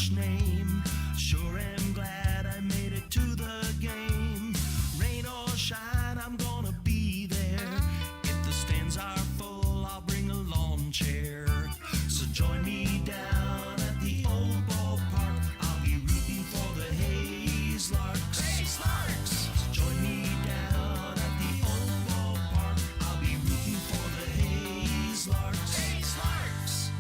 English name. Sure am glad I made it to the game. Rain or shine, I'm gonna be there. If the stands are full, I'll bring a lawn chair. So join me down at the old ballpark. I'll be rooting for the Hayes Larks. Hayes Larks! So join me down at the old ballpark. I'll be rooting for the Hayes Larks. Hayes Larks!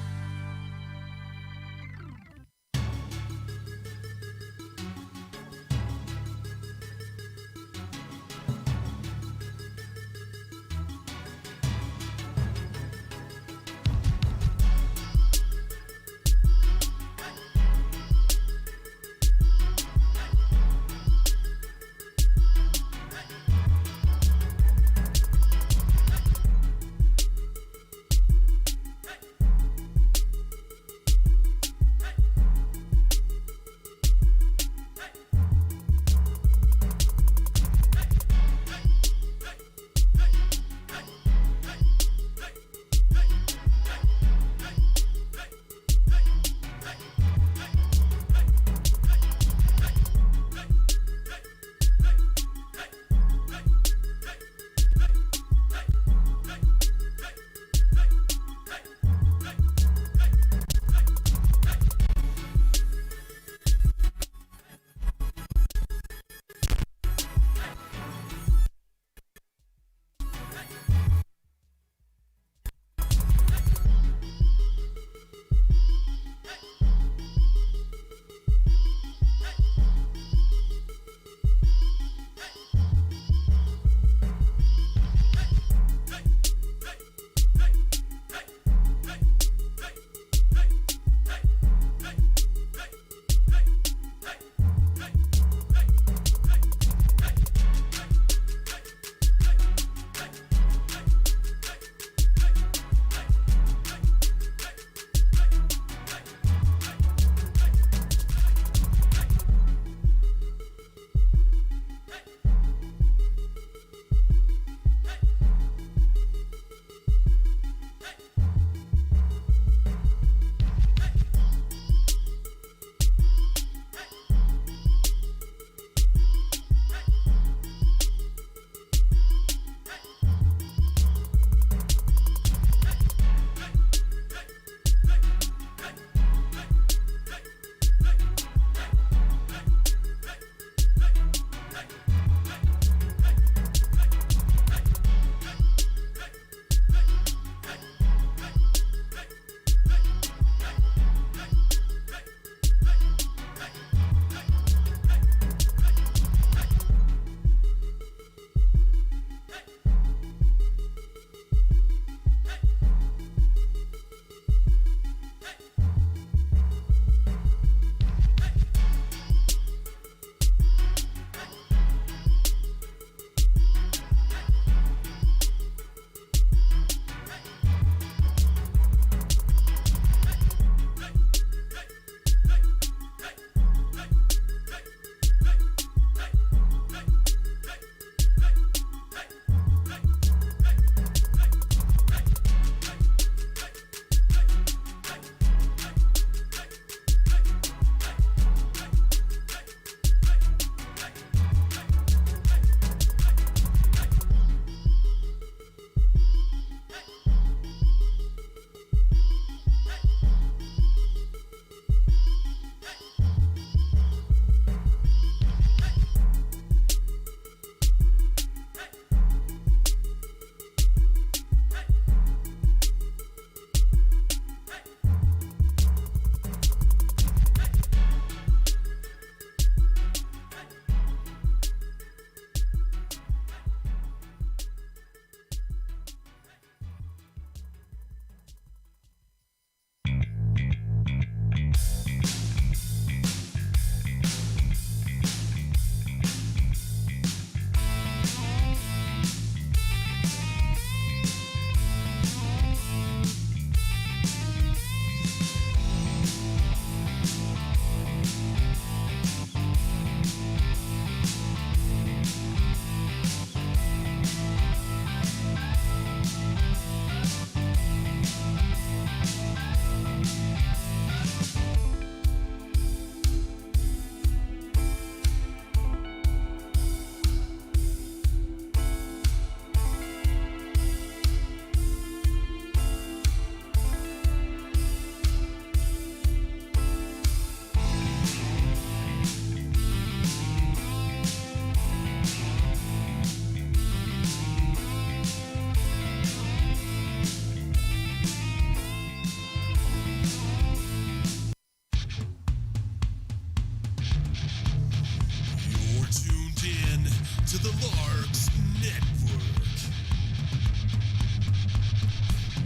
to the Larks Network.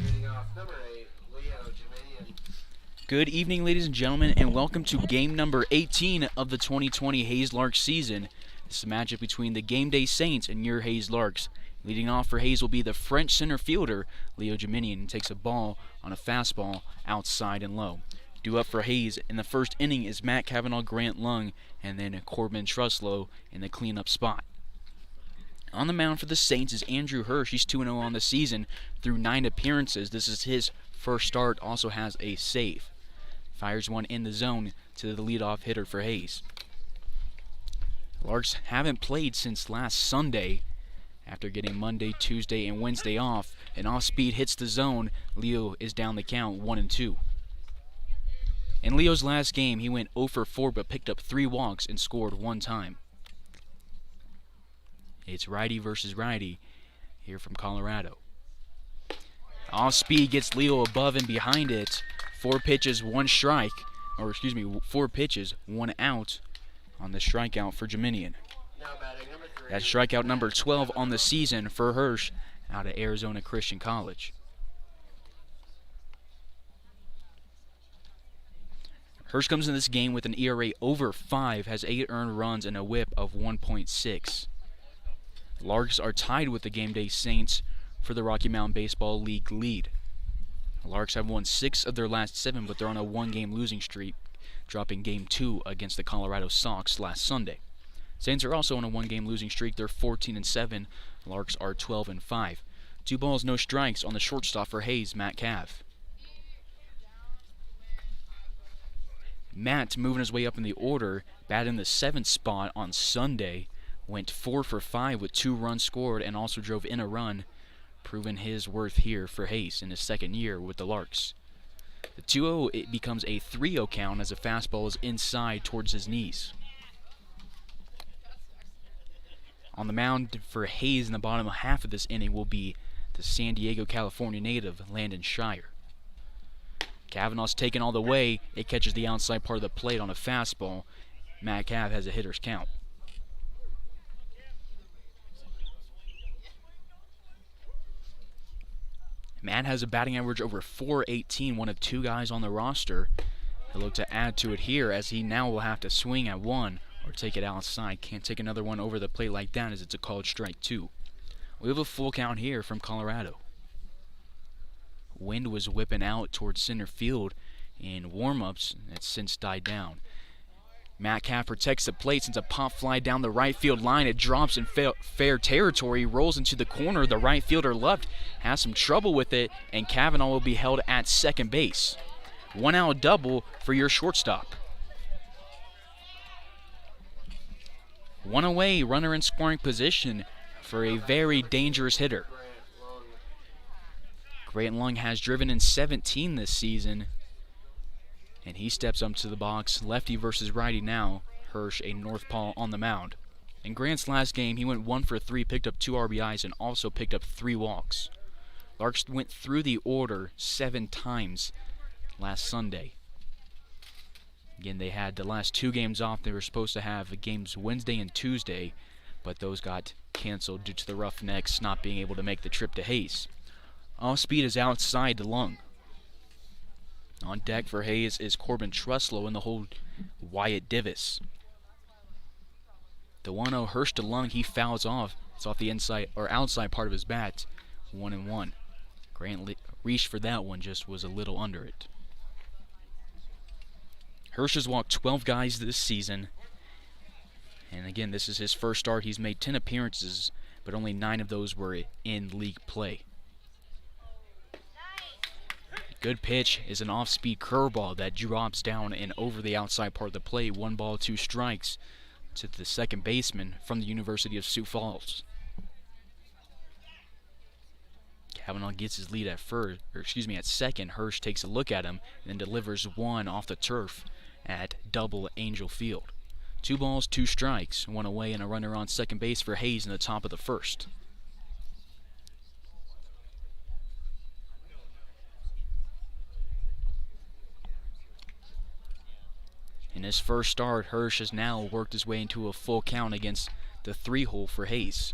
Leading off number 8, Leo Jiminian. Good evening, ladies and gentlemen, and welcome to game number 18 of the 2020 Hayes Larks season. This is a matchup between the Gameday Saints and your Hayes Larks. Leading off for Hayes will be the French center fielder, Leo Jiminian, and takes a ball on a fastball outside and low. Due up for Hayes in the first inning is Matt Cavanaugh, Grant Lung, and then Corbin Truslow in the cleanup spot. On the mound for the Saints is Andrew Hirsch. He's 2-0 on the season through 9 appearances. This is his first start, also has a save. Fires one in the zone to the leadoff hitter for Hayes. Larks haven't played since last Sunday. After getting Monday, Tuesday, and Wednesday off, an off-speed hits the zone. Leo is down the count 1-2. In Leo's last game, he went 0 for 4 but picked up 3 walks and scored 1 time. It's righty versus righty here from Colorado. Off-speed gets Leo above and behind it. 4 pitches, 1 strike, 4 pitches, 1 out on the strikeout for Jiminian. Now batting number 3. That's strikeout number 12 on the season for Hirsch out of Arizona Christian College. Hirsch comes in this game with an ERA over 5, has 8 earned runs and a whip of 1.6. Larks are tied with the Gameday Saints for the Rocky Mountain Baseball League lead. The Larks have won 6 of their last 7, but they're on a 1-game losing streak, dropping Game 2 against the Colorado Sox last Sunday. Saints are also on a 1-game losing streak. They're 14-7. Larks are 12-5. 2 balls, no strikes on the shortstop for Hayes, Matt Cav. Matt, moving his way up in the order, batted in the 7th spot on Sunday, went 4 for 5 with 2 runs scored and also drove in a run, proving his worth here for Hayes in his second year with the Larks. The 2-0, it becomes a 3-0 count as a fastball is inside towards his knees. On the mound for Hayes in the bottom half of this inning will be the San Diego, California native, Landon Shire. Cavanaugh's taken all the way. It catches the outside part of the plate on a fastball. Matt Cav has a hitter's count. Matt has a batting average over .418, one of 2 guys on the roster. He'll look to add to it here as he now will have to swing at 1 or take it outside. Can't take another one over the plate like that as it's a called strike 2. We have a full count here from Colorado. Wind was whipping out towards center field in warm-ups. It's since died down. Matt Cav protects the plate, sends a pop fly down the right field line. It drops in fair territory, rolls into the corner. The right fielder left has some trouble with it, and Cavanaugh will be held at second base. 1-out double for your shortstop. 1 away, runner in scoring position for a very dangerous hitter. Grant Lung has driven in 17 this season, and he steps up to the box. Lefty versus righty now. Hirsch, a northpaw on the mound. In Grant's last game, he went 1 for 3, picked up 2 RBIs, and also picked up 3 walks. Larks went through the order 7 times last Sunday. Again, they had the last 2 games off. They were supposed to have games Wednesday and Tuesday, but those got canceled due to the Roughnecks not being able to make the trip to Hayes. Off-speed is outside to Lung. On deck for Hayes is Corbin Truslow and the hold Wyatt Divis. The 1-0 Hirsch to Lung, he fouls off. It's off the inside or outside part of his bat. 1-1. Grant reached for that one, just was a little under it. Hirsch has walked 12 guys this season. And again, this is his first start. He's made 10 appearances, but only 9 of those were in league play. Good pitch is an off-speed curveball that drops down and over the outside part of the plate. 1 ball, 2 strikes to the second baseman from the University of Sioux Falls. Cavanaugh gets his lead at second. Hirsch takes a look at him and then delivers 1 off the turf at Double Angel Field. 2 balls, 2 strikes, 1 away, and a runner on second base for Hayes in the top of the first. In his first start, Hirsch has now worked his way into a full count against the 3-hole for Hayes.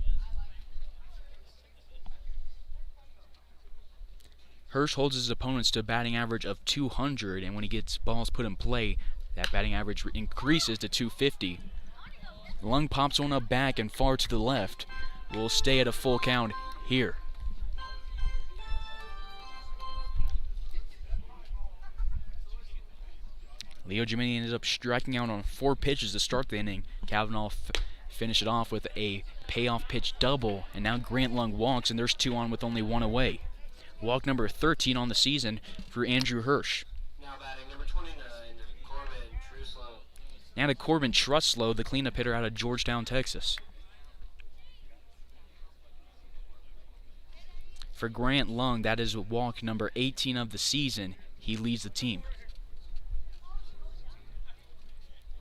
Hirsch holds his opponents to a batting average of 200, and when he gets balls put in play, that batting average increases to 250. Lung pops one up back and far to the left. Will stay at a full count here. Leo Jimini ended up striking out on 4 pitches to start the inning. Kavanaugh finished it off with a payoff pitch double, and now Grant Lung walks, and there's 2 on with only 1 away. Walk number 13 on the season for Andrew Hirsch. Now batting number 29, Corbin Truslow. Now to Corbin Truslow, the cleanup hitter out of Georgetown, Texas. For Grant Lung, that is walk number 18 of the season. He leads the team.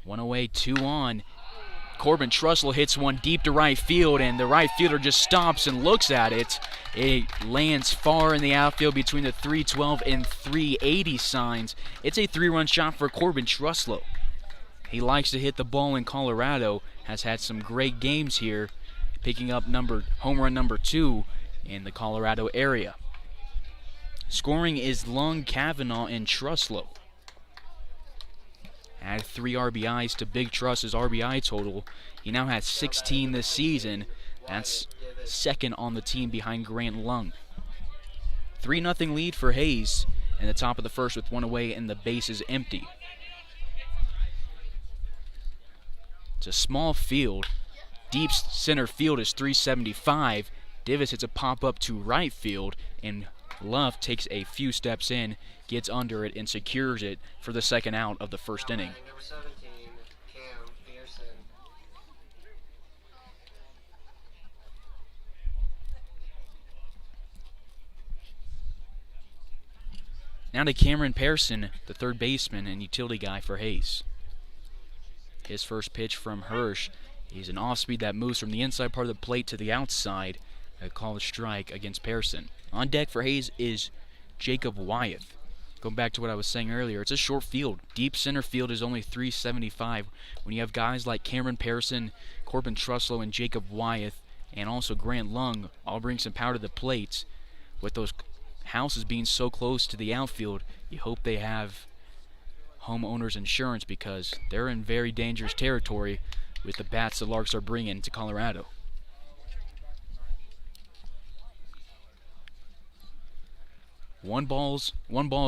1 away, 2 on. Corbin Truslow hits one deep to right field, and the right fielder just stops and looks at it. It lands far in the outfield between the 312 and 380 signs. It's a 3-run shot for Corbin Truslow. He likes to hit the ball in Colorado, has had some great games here, picking up home run number 2 in the Colorado area. Scoring is Lung, Kavanaugh, and Truslow. Add 3 RBIs to Big Truss's RBI total. He now has 16 this season. That's second on the team behind Grant Lung. 3-0 lead for Hayes in the top of the first with 1 away and the base is empty. It's a small field. Deep center field is 375. Divis hits a pop-up to right field, and Love takes a few steps in, gets under it, and secures it for the second out of the first inning. Number 17, Cam Pearson. Now to Cameron Pearson, the third baseman and utility guy for Hayes. His first pitch from Hirsch is an off-speed that moves from the inside part of the plate to the outside. A called strike against Pearson. On deck for Hayes is Jacob Wyeth. Going back to what I was saying earlier, it's a short field. Deep center field is only 375. When you have guys like Cameron Pearson, Corbin Truslow, and Jacob Wyeth, and also Grant Lung all bring some power to the plate, with those houses being so close to the outfield, you hope they have homeowners insurance because they're in very dangerous territory with the bats the Larks are bringing to Colorado. One ball,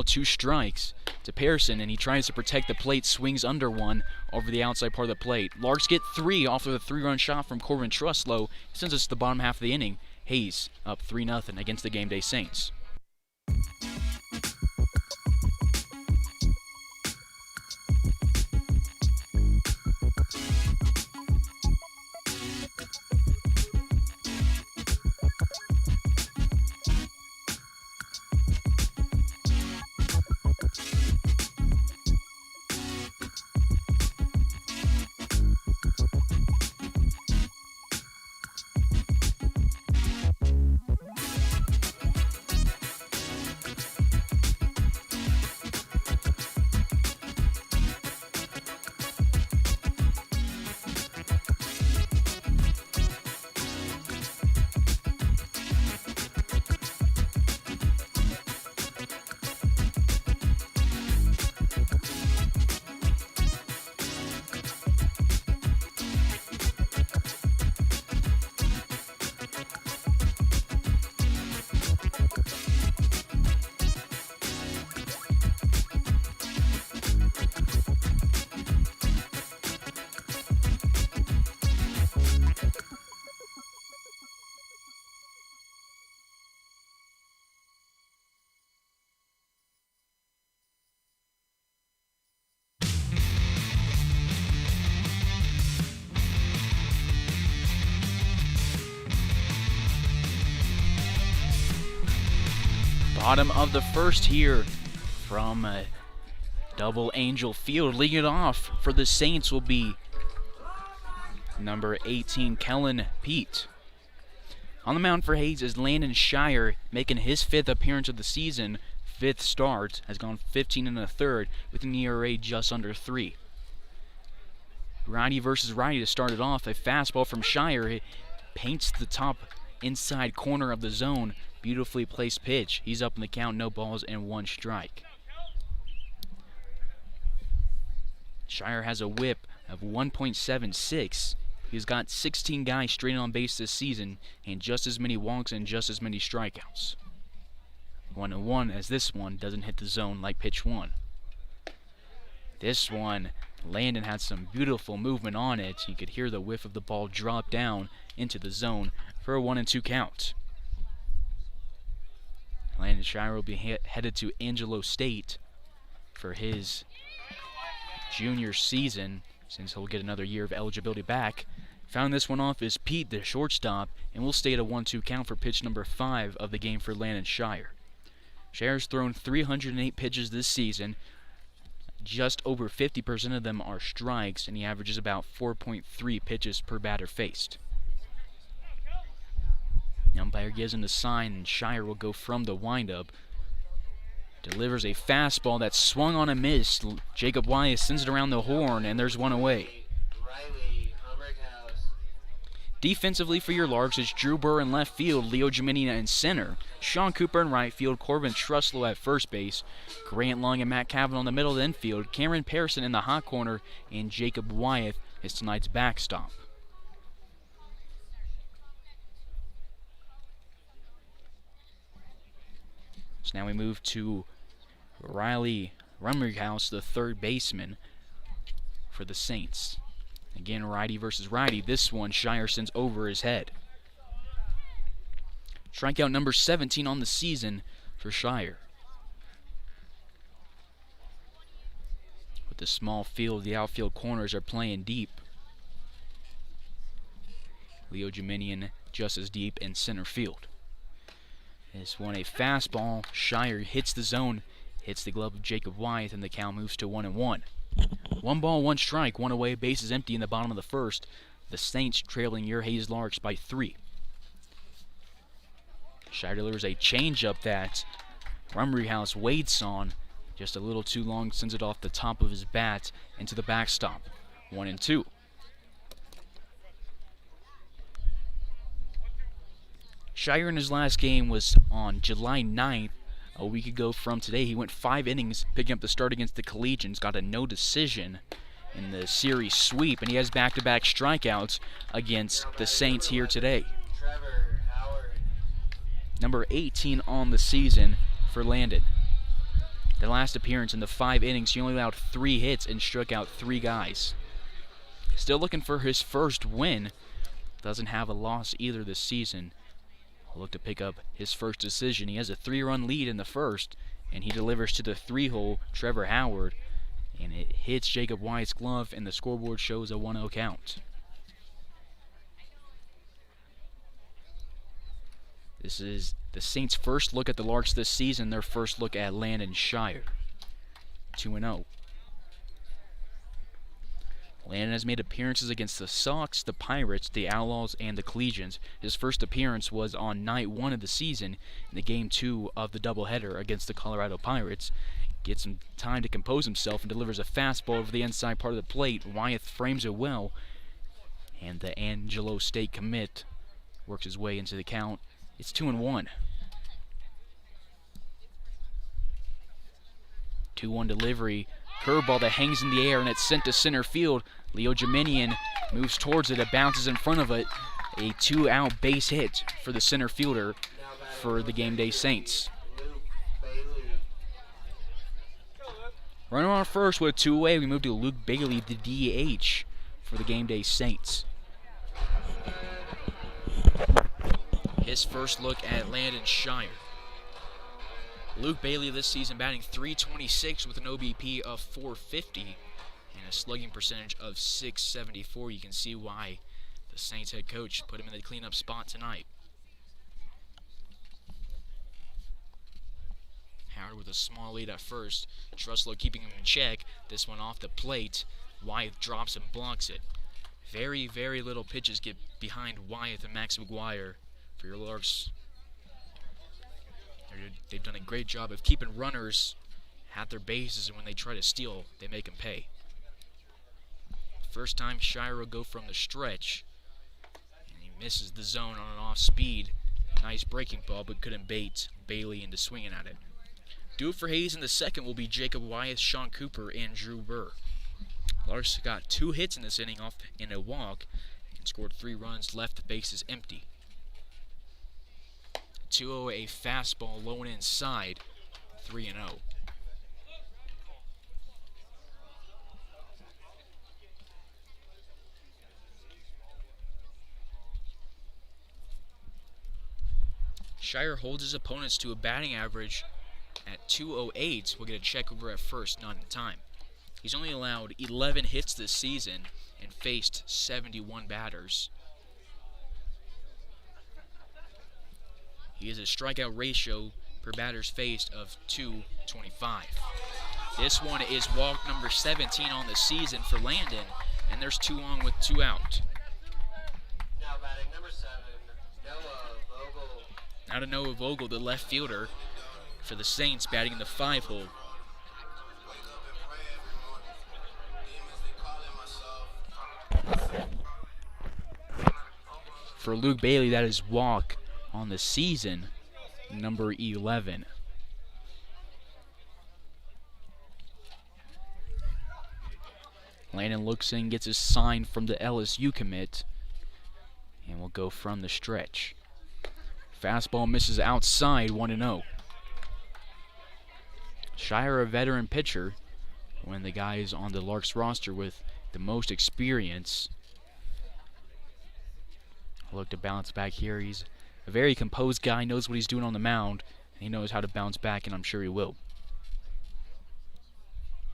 2 strikes to Pearson, and he tries to protect the plate, swings under one over the outside part of the plate. Larks get 3 off of a 3-run shot from Corbin Truslow. Since it's the bottom half of the inning, Hayes up 3-0 against the Gameday Saints. Bottom of the first here from Double Angel Field. Leading it off for the Saints will be number 18, Kellen Pete. On the mound for Hayes is Landon Shire, making his 5th appearance of the season. 5th start, has gone 15 1/3 with an ERA just under 3. Righty versus righty to start it off. A fastball from Shire. It paints the top inside corner of the zone. Beautifully placed pitch. He's up in the count, no balls and 1 strike. Shire has a whip of 1.76. He's got 16 guys straight on base this season and just as many walks and just as many strikeouts. 1-1 as this one doesn't hit the zone like pitch 1. This one, Landon had some beautiful movement on it. You could hear the whiff of the ball drop down into the zone for a 1-2 count. Landon Shire will be headed to Angelo State for his junior season, since he'll get another year of eligibility back. Found this one off is Pete, the shortstop, and we'll stay at a 1-2 count for pitch number 5 of the game for Landon Shire. Shire's thrown 308 pitches this season. Just over 50% of them are strikes, and he averages about 4.3 pitches per batter faced. The umpire gives him the sign, and Shire will go from the windup. Delivers a fastball that swung on a miss. Jacob Wyeth sends it around the horn, and there's one away. Defensively for your Larks is Drew Burr in left field, Leo Gemini in center, Sean Cooper in right field, Corbin Truslow at first base, Grant Long and Matt Cavanaugh in the middle of the infield, Cameron Pearson in the hot corner, and Jacob Wyeth is tonight's backstop. So now we move to Riley Rummerhouse, the third baseman for the Saints. Again, righty versus righty. This one, Shire sends over his head. Strikeout number 17 on the season for Shire. With the small field, the outfield corners are playing deep. Leo Geminian just as deep in center field. This one, a fastball. Shire hits the zone, hits the glove of Jacob Wyeth, and the count moves to 1-1. 1 ball, 1 strike, 1 away, bases empty in the bottom of the first. The Saints trailing your Hayes Larks by 3. Shire delivers a changeup that Rumryhouse waits on. Just a little too long, sends it off the top of his bat into the backstop. 1-2. Shire in his last game was on July 9th. A week ago from today, he went 5 innings, picking up the start against the Collegians, got a no decision in the series sweep, and he has back-to-back strikeouts against the Saints here today. Number 18 on the season for Landon. The last appearance in the 5 innings, he only allowed 3 hits and struck out 3 guys. Still looking for his first win. Doesn't have a loss either this season. Look to pick up his first decision. He has a 3-run lead in the first, and he delivers to the 3-hole Trevor Howard, and it hits Jacob Wyeth's glove, and the scoreboard shows a 1-0 count. This is the Saints' first look at the Larks this season, their first look at Landon Shire. 2-0. Landon has made appearances against the Sox, the Pirates, the Outlaws, and the Collegians. His first appearance was on night 1 of the season in the game 2 of the doubleheader against the Colorado Pirates. Gets some time to compose himself and delivers a fastball over the inside part of the plate. Wyeth frames it well, and the Angelo State commit works his way into the count. It's 2-1. 2-1 delivery. Curveball that hangs in the air, and it's sent to center field. Leo Geminian moves towards it. It bounces in front of it. A 2-out base hit for the center fielder for the Gameday Saints. Runner on first with a 2 away. We move to Luke Bailey, the DH for the Gameday Saints. His first look at Landon Shire. Luke Bailey this season batting .326 with an OBP of .450 and a slugging percentage of .674. You can see why the Saints head coach put him in the cleanup spot tonight. Howard with a small lead at first. Truslow keeping him in check. This one off the plate. Wyeth drops and blocks it. Very, very little pitches get behind Wyeth and Max McGuire for your Larks. They've done a great job of keeping runners at their bases, and when they try to steal, they make them pay. First time Shire will go from the stretch. And he misses the zone on an off speed. Nice breaking ball, but couldn't bait Bailey into swinging at it. Do it for Hayes in the second will be Jacob Wyeth, Sean Cooper, and Drew Burr. Larks got 2 hits in this inning off in a walk and scored 3 runs, left the bases empty. 2-0, a fastball low and inside, 3-0. Shire holds his opponents to a batting average at 208. We'll get a check over at first, not in time. He's only allowed 11 hits this season and faced 71 batters. He has a strikeout ratio per batters faced of 2.25. This one is walk number 17 on the season for Landon, and there's 2 on with 2 out. Now batting number 7, Noah Vogel. Now to Noah Vogel, the left fielder for the Saints, batting in the 5-hole. For Luke Bailey, that is walk on the season, number 11. Landon looks in, gets his sign from the LSU commit, and will go from the stretch. Fastball misses outside, 1-0. Shire, a veteran pitcher, one of the guys on the Larks roster with the most experience. Look to bounce back here. He's a very composed guy, knows what he's doing on the mound, and he knows how to bounce back, and I'm sure he will.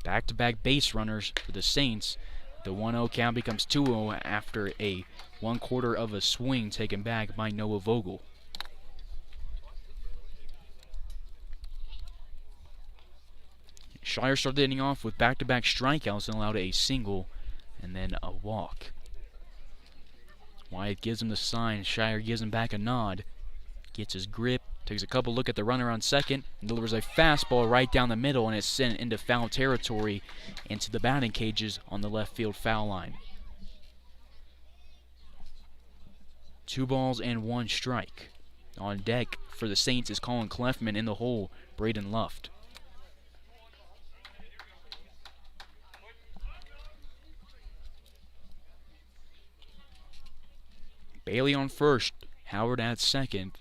Back-to-back base runners for the Saints. The 1-0 count becomes 2-0 after a 1/4 of a swing taken back by Noah Vogel. Shire started the inning off with back-to-back strikeouts and allowed a single and then a walk. Wyatt gives him the sign. Shire gives him back a nod. Gets his grip. Takes a couple look at the runner on second. And delivers a fastball right down the middle. And is sent into foul territory into the batting cages on the left field foul line. 2 balls and 1 strike. On deck for the Saints is Colin Clefman. In the hole, Braden Luft. Bailey on first, Howard at second,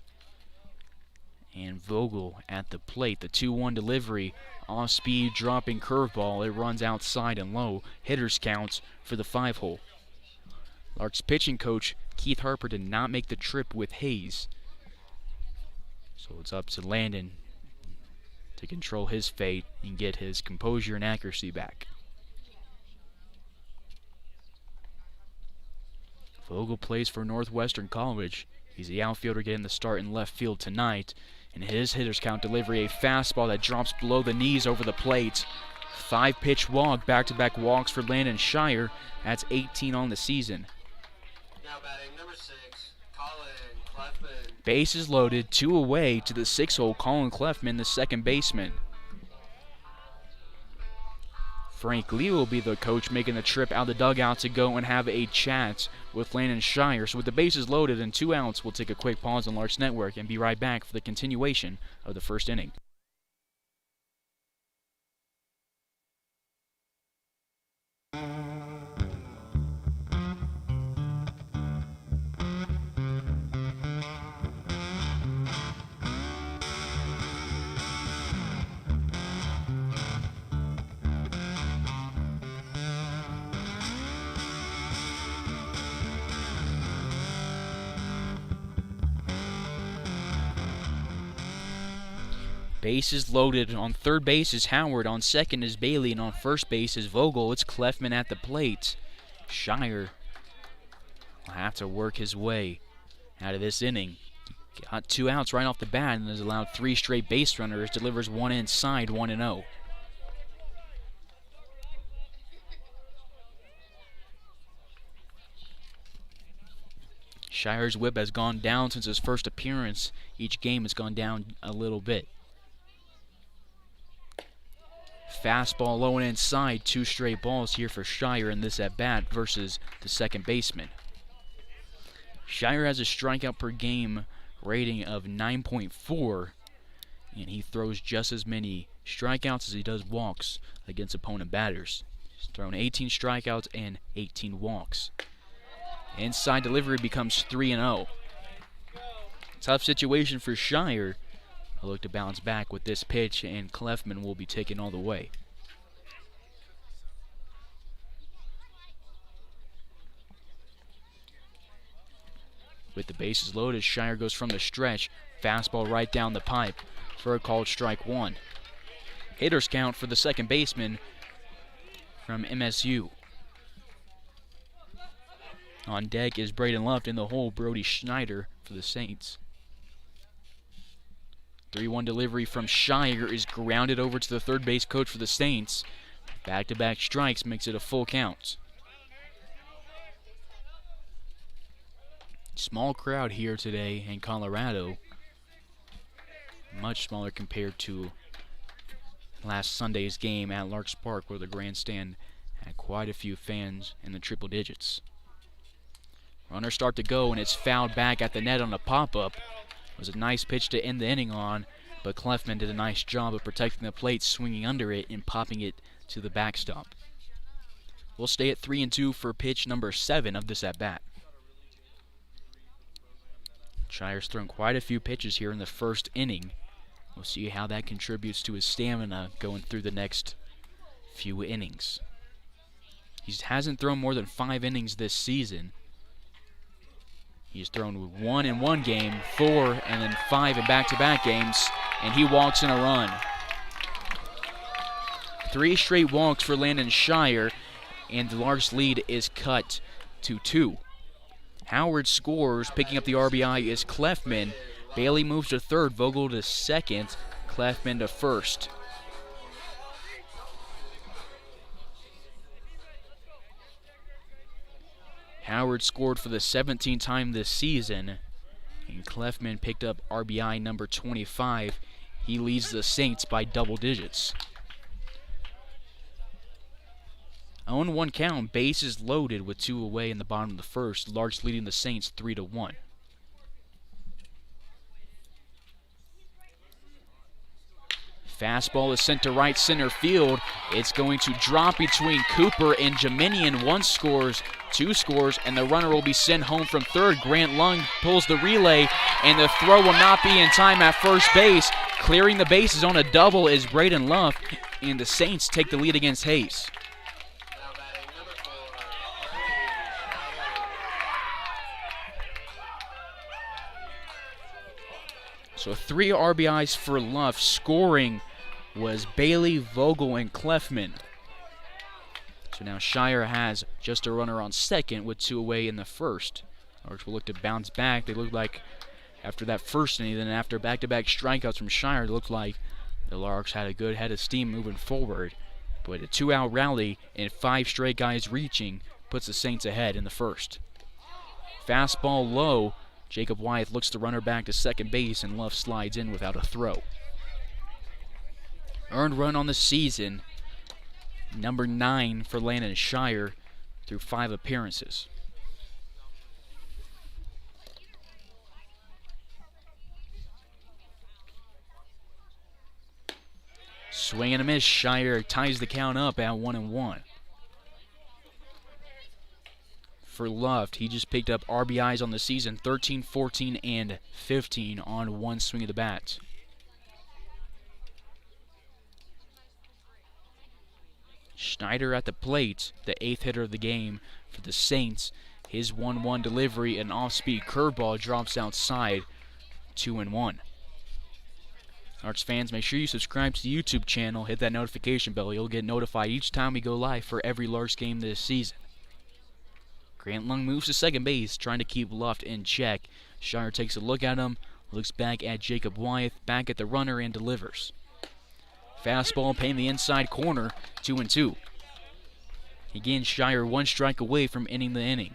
and Vogel at the plate. The 2-1 delivery, off-speed dropping curveball. It runs outside and low. Hitters counts for the 5-hole. Larks pitching coach Keith Harper did not make the trip with Hayes. So it's up to Landon to control his fate and get his composure and accuracy back. Vogel plays for Northwestern College. He's the outfielder getting the start in left field tonight. And his hitters count delivery, a fastball that drops below the knees over the plate. 5-pitch walk, back-to-back walks for Landon Shire. That's 18 on the season. Now batting number 6, Colin Clefman. Bases loaded, 2 away to the 6-hole. Colin Clefman, the second baseman. Frank Lee will be the coach making the trip out of the dugout to go and have a chat with Landon Shire. So with the bases loaded and 2 outs, we'll take a quick pause on Larks Network and be right back for the continuation of the first inning. Bases loaded. On third base is Howard. On second is Bailey. And on first base is Vogel. It's Clefman at the plate. Shire will have to work his way out of this inning. Got 2 outs right off the bat and has allowed 3 straight base runners. Delivers 1 inside, 1-0. Shire's whip has gone down since his first appearance. Each game has gone down a little bit. Fastball low and inside. 2 straight balls here for Shire in this at-bat versus the second baseman. Shire has a strikeout per game rating of 9.4, and he throws just as many strikeouts as he does walks against opponent batters. He's thrown 18 strikeouts and 18 walks. Inside delivery becomes 3-0. Tough situation for Shire. A look to bounce back with this pitch, and Clefman will be taken all the way. With the bases loaded, Shire goes from the stretch. Fastball right down the pipe for a called strike 1. Hitters count for the second baseman from MSU. On deck is Braden Luft, in the hole Brody Schneider for the Saints. 3-1 delivery from Shire is grounded over to the third base coach for the Saints. Back-to-back strikes makes it a full count. Small crowd here today in Colorado. Much smaller compared to last Sunday's game at Larks Park, where the grandstand had quite a few fans in the triple digits. Runners start to go, and it's fouled back at the net on a pop-up. It was a nice pitch to end the inning on, but Clefman did a nice job of protecting the plate, swinging under it and popping it to the backstop. We'll stay at 3-2 for pitch number 7 of this at-bat. Shire's thrown quite a few pitches here in the first inning. We'll see how that contributes to his stamina going through the next few innings. He hasn't thrown more than 5 innings this season. He's thrown 1 in one game, 4, and then 5 in back-to-back games, and he walks in a run. 3 straight walks for Landon Shire, and the Larks' lead is cut to 2. Howard scores. Picking up the RBI is Clefman. Bailey moves to third, Vogel to second, Clefman to first. Howard scored for the 17th time this season, and Clefman picked up RBI number 25. He leads the Saints by double digits. 0-1 count, bases loaded with 2 away in the bottom of the first. Larks leading the Saints 3-1. Fastball is sent to right center field. It's going to drop between Cooper and Jeminian. 1 scores, 2 scores, and the runner will be sent home from third. Grant Lung pulls the relay, and the throw will not be in time at first base. Clearing the bases on a double is Braden Luft, and the Saints take the lead against Hayes. Now batting number 4. So 3 RBIs for Luft. Scoring was Bailey, Vogel, and Clefman. So now Shire has just a runner on second with 2 away in the first. Larks will look to bounce back. They look like after that first inning, then after back-to-back strikeouts from Shire, it looked like the Larks had a good head of steam moving forward. But a 2-out rally and 5 straight guys reaching puts the Saints ahead in the first. Fastball low. Jacob Wyeth looks the runner back to second base, and Luft slides in without a throw. Earned run on the season, number 9 for Landon Shire through 5 appearances. Swing and a miss. Shire ties the count up at 1-1. For Luft, he just picked up RBIs on the season, 13, 14, and 15 on 1 swing of the bat. Schneider at the plate, the 8th hitter of the game for the Saints. His 1-1 delivery, an off-speed curveball drops outside, 2-1. Larks fans, make sure you subscribe to the YouTube channel, hit that notification bell. You'll get notified each time we go live for every Larks game this season. Grant Lung moves to second base, trying to keep Luft in check. Shire takes a look at him, looks back at Jacob Wyeth, back at the runner, and delivers. Fastball paying the inside corner, 2-2. Again, Shire 1 strike away from ending the inning.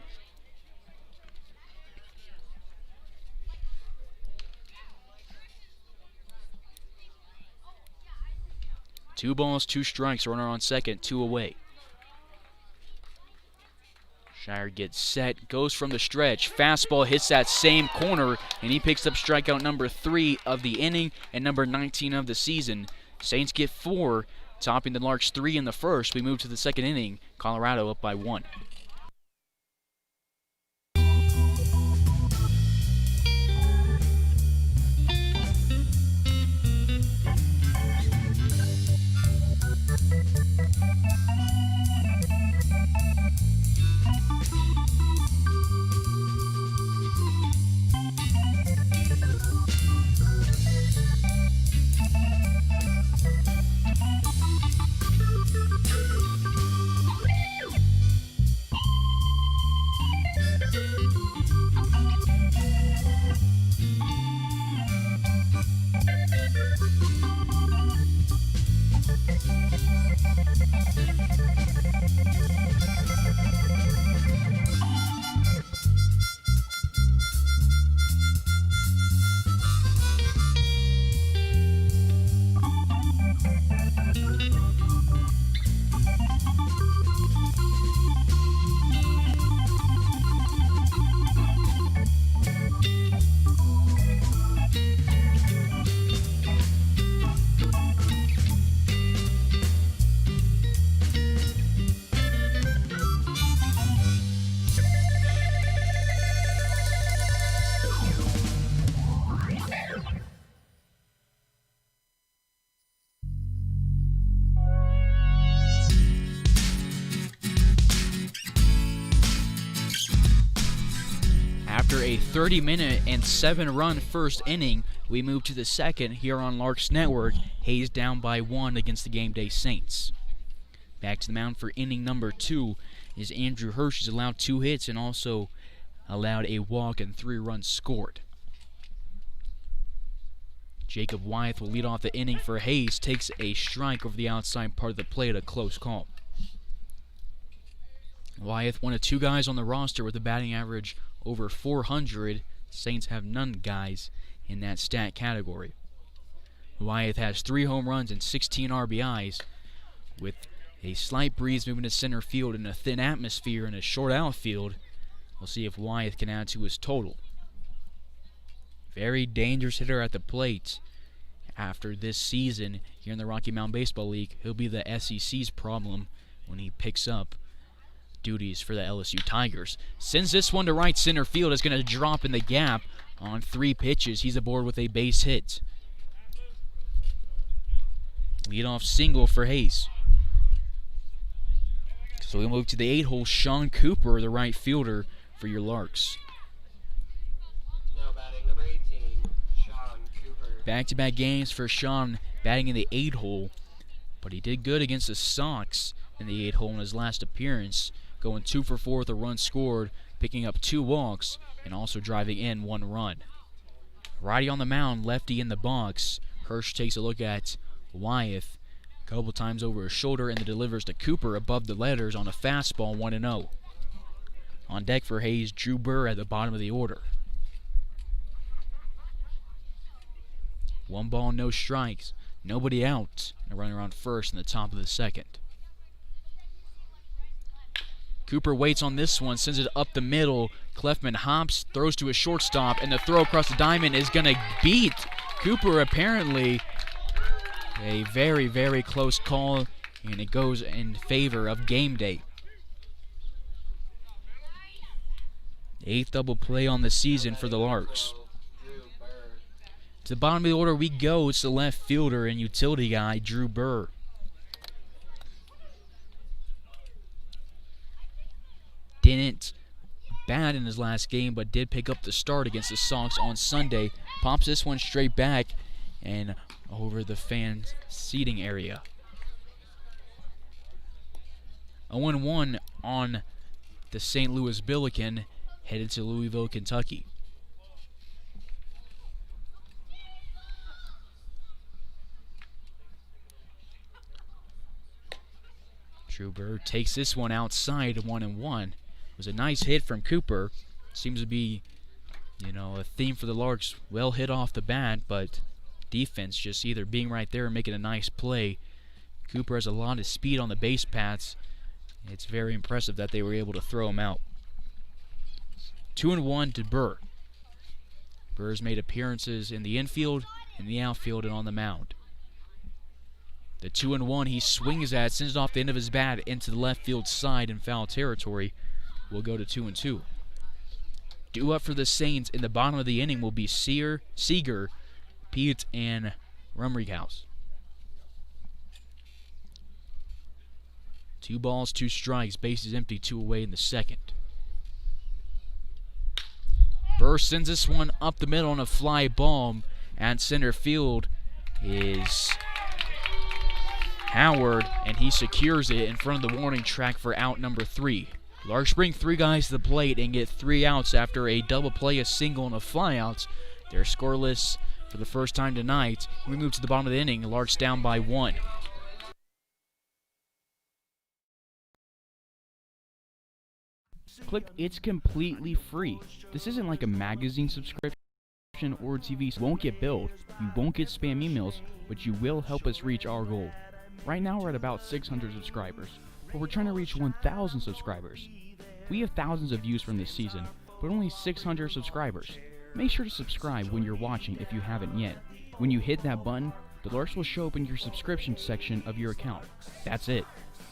2 balls, 2 strikes, runner on second, 2 away. Shire gets set, goes from the stretch. Fastball hits that same corner, and he picks up strikeout number 3 of the inning and number 19 of the season. Saints get 4, topping the Larks 3 in the first. We move to the second inning. Colorado up by 1. After a 30-minute and 7-run first inning, we move to the second here on Larks Network. Hayes down by 1 against the Gameday Saints. Back to the mound for inning number 2 is Andrew Hirsch. He's allowed 2 hits and also allowed a walk and 3 runs scored. Jacob Wyeth will lead off the inning for Hayes. Takes a strike over the outside part of the plate, a close call. Wyeth, one of 2 guys on the roster with a batting average over 400. Saints have none guys in that stat category. Wyeth has 3 home runs and 16 RBIs. With a slight breeze moving to center field and a thin atmosphere and a short outfield, we'll see if Wyeth can add to his total. Very dangerous hitter at the plate. After this season here in the Rocky Mountain Baseball League, he'll be the SEC's problem when he picks up duties for the LSU Tigers. Sends this one to right center field. It's going to drop in the gap on 3 pitches. He's aboard with a base hit. Leadoff single for Hayes. So we move to the 8-hole. Sean Cooper, the right fielder for your Larks. Now batting number 18, Sean Cooper. Back-to-back games for Sean batting in the 8-hole, but he did good against the Sox in the 8-hole in his last appearance, going 2 for 4 with a run scored, picking up 2 walks, and also driving in 1 run. Righty on the mound, lefty in the box. Hirsch takes a look at Wyeth a couple times over his shoulder and then delivers to Cooper above the letters on a fastball, 1-0. On deck for Hayes, Drew Burr at the bottom of the order. 1 ball, no strikes, nobody out, and a runner on first in the top of the second. Cooper waits on this one, sends it up the middle. Clefman hops, throws to a shortstop, and the throw across the diamond is going to beat Cooper apparently. A very, very close call, and it goes in favor of Gameday. 8th double play on the season for the Larks. To the bottom of the order we go. It's the left fielder and utility guy, Drew Burr. Didn't bat in his last game, but did pick up the start against the Sox on Sunday. Pops this one straight back and over the fan seating area. 0-1 on the St. Louis Billiken, headed to Louisville, Kentucky. Drew Burr takes this one outside, 1-1. It was a nice hit from Cooper. Seems to be, a theme for the Larks. Well hit off the bat, but defense just either being right there and making a nice play Cooper has a lot of speed on the base paths. It's very impressive that they were able to throw him out. 2-1 to Burr. Burr's made appearances in the infield, in the outfield, and on the mound. The 2-1 he swings at, sends it off the end of his bat into the left field side in foul territory. Will go to 2-2. Due up for the Saints in the bottom of the inning will be Seager, Pete, and Rumrighouse. 2 balls, 2 strikes, bases empty, 2 away in the second. Burr sends this one up the middle on a fly ball, and center field is Howard, and he secures it in front of the warning track for out number 3. Larks bring 3 guys to the plate and get 3 outs after a double play, a single, and a flyout. They're scoreless for the first time tonight. We move to the bottom of the inning. Larks down by 1. Click It's completely free. This isn't like a magazine subscription or TV. You won't get billed, you won't get spam emails, but you will help us reach our goal. Right now we're at about 600 subscribers, but we're trying to reach 1,000 subscribers. We have thousands of views from this season, but only 600 subscribers. Make sure to subscribe when you're watching if you haven't yet. When you hit that button, the Larks will show up in your subscription section of your account. That's it.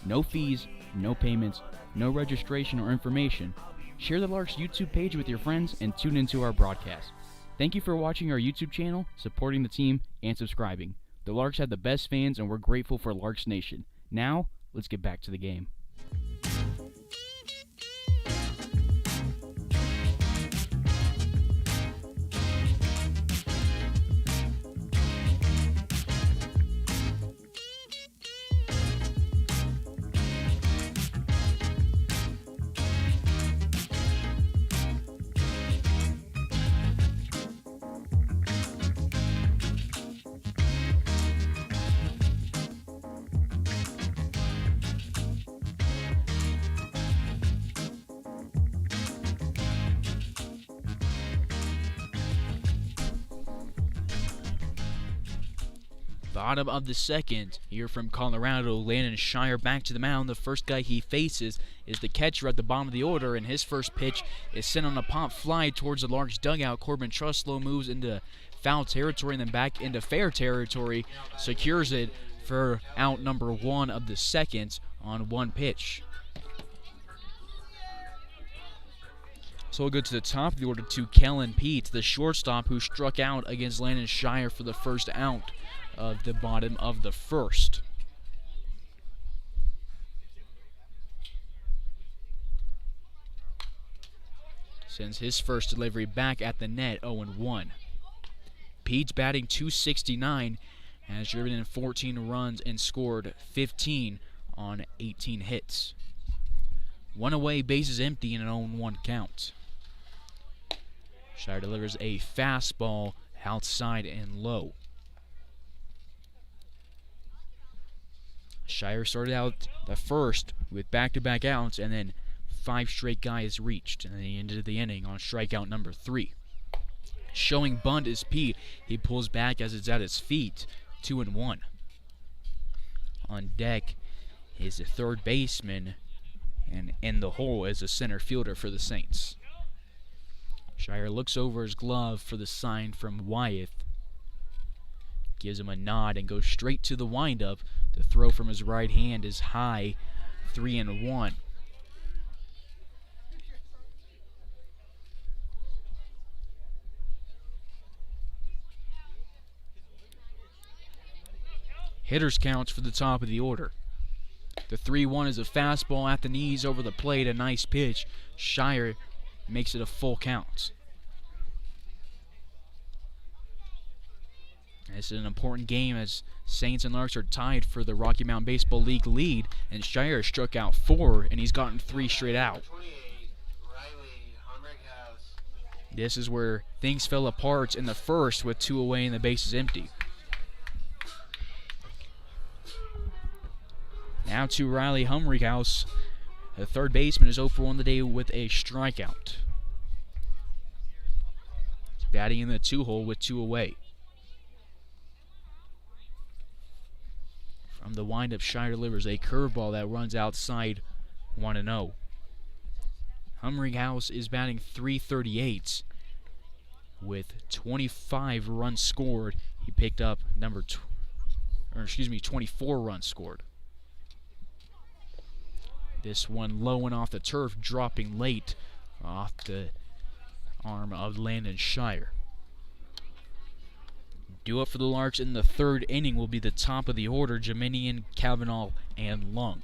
No fees, no payments, no registration or information. Share the Larks YouTube page with your friends and tune into our broadcast. Thank you for watching our YouTube channel, supporting the team, and subscribing. The Larks have the best fans and we're grateful for Larks Nation. Now, let's get back to the game. Bottom of the second, here from Colorado, Landon Shire back to the mound. The first guy he faces is the catcher at the bottom of the order, and his first pitch is sent on a pop fly towards the Larks dugout. Corbin Truslow moves into foul territory and then back into fair territory, secures it for out number 1 of the second on 1 pitch. So we'll go to the top of the order to Kellen Pete, the shortstop who struck out against Landon Shire for the first out of the bottom of the first. Sends his first delivery back at the net, 0-1. Pete's batting .269, has driven in 14 runs and scored 15 on 18 hits. 1 away, bases empty, and an 0-1 count. Shire delivers a fastball outside and low. Shire started out the first with back-to-back outs, and then 5 straight guys reached, and then he ended the inning on strikeout number 3. Showing bunt is Pete. He pulls back as it's at his feet, 2-1. On deck is the third baseman, and in the hole is a center fielder for the Saints. Shire looks over his glove for the sign from Wyeth. Gives him a nod and goes straight to the windup. The throw from his right hand is high, 3-1. Hitters counts for the top of the order. The 3-1 is a fastball at the knees over the plate, a nice pitch. Shire makes it a full count. This is an important game as Saints and Larks are tied for the Rocky Mountain Baseball League lead, and Shire struck out 4, and he's gotten 3 straight out. This is where things fell apart in the first with 2 away and the bases empty. Now to Riley Humringhouse. The third baseman is 0 for 1 today with a strikeout. He's batting in the 2 hole with 2 away. From the windup, Shire delivers a curveball that runs outside 1-0. Humringhouse is batting .338 with 25 runs scored. He picked up 24 runs scored. This one low and off the turf, dropping late off the arm of Landon Shire. Due up for the Larks in the third inning will be the top of the order, Jeminian, Kavanaugh, and Lung.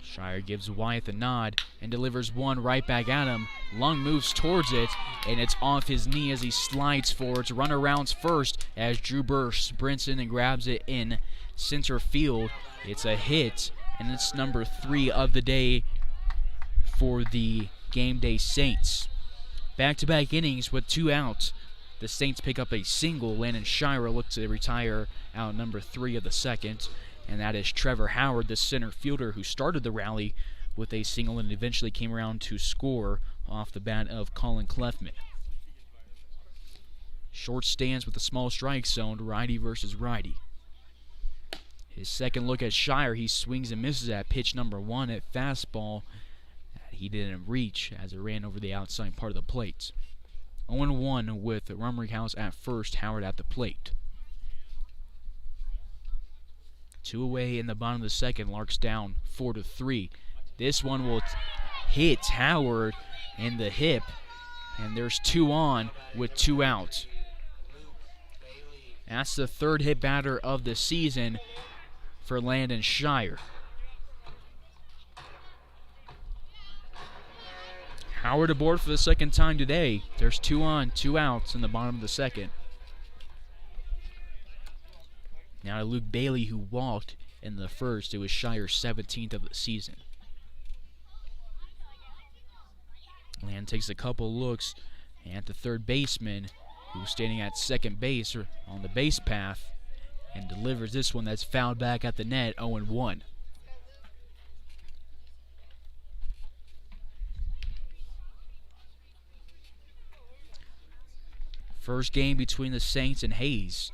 Shire gives Wyatt the nod and delivers one right back at him. Lung moves towards it, and it's off his knee as he slides forward. Runner rounds first as Drew Burr sprints in and grabs it in center field. It's a hit, and it's number 3 of the day for the Gameday Saints. Back-to-back innings with 2 outs. The Saints pick up a single. Landon Shire looks to retire out number 3 of the second. And that is Trevor Howard, the center fielder, who started the rally with a single and eventually came around to score off the bat of Colin Clefman. Short stands with a small strike zone, righty versus righty. His second look at Shire, he swings and misses at pitch number 1 at fastball. He didn't reach as it ran over the outside part of the plate. 0-1 with Rumringhouse at first, Howard at the plate. 2 away in the bottom of the second. Larks down 4-3. This one will hit Howard in the hip, and there's 2 on with 2 outs. That's the third hit batter of the season for Landon Shire. Howard aboard for the second time today. There's 2 on, 2 outs in the bottom of the second. Now to Luke Bailey, who walked in the first. It was Shire's 17th of the season. Land takes a couple looks at the third baseman, who's standing at second base or on the base path, and delivers this one that's fouled back at the net, 0-1. First game between the Saints and Hayes.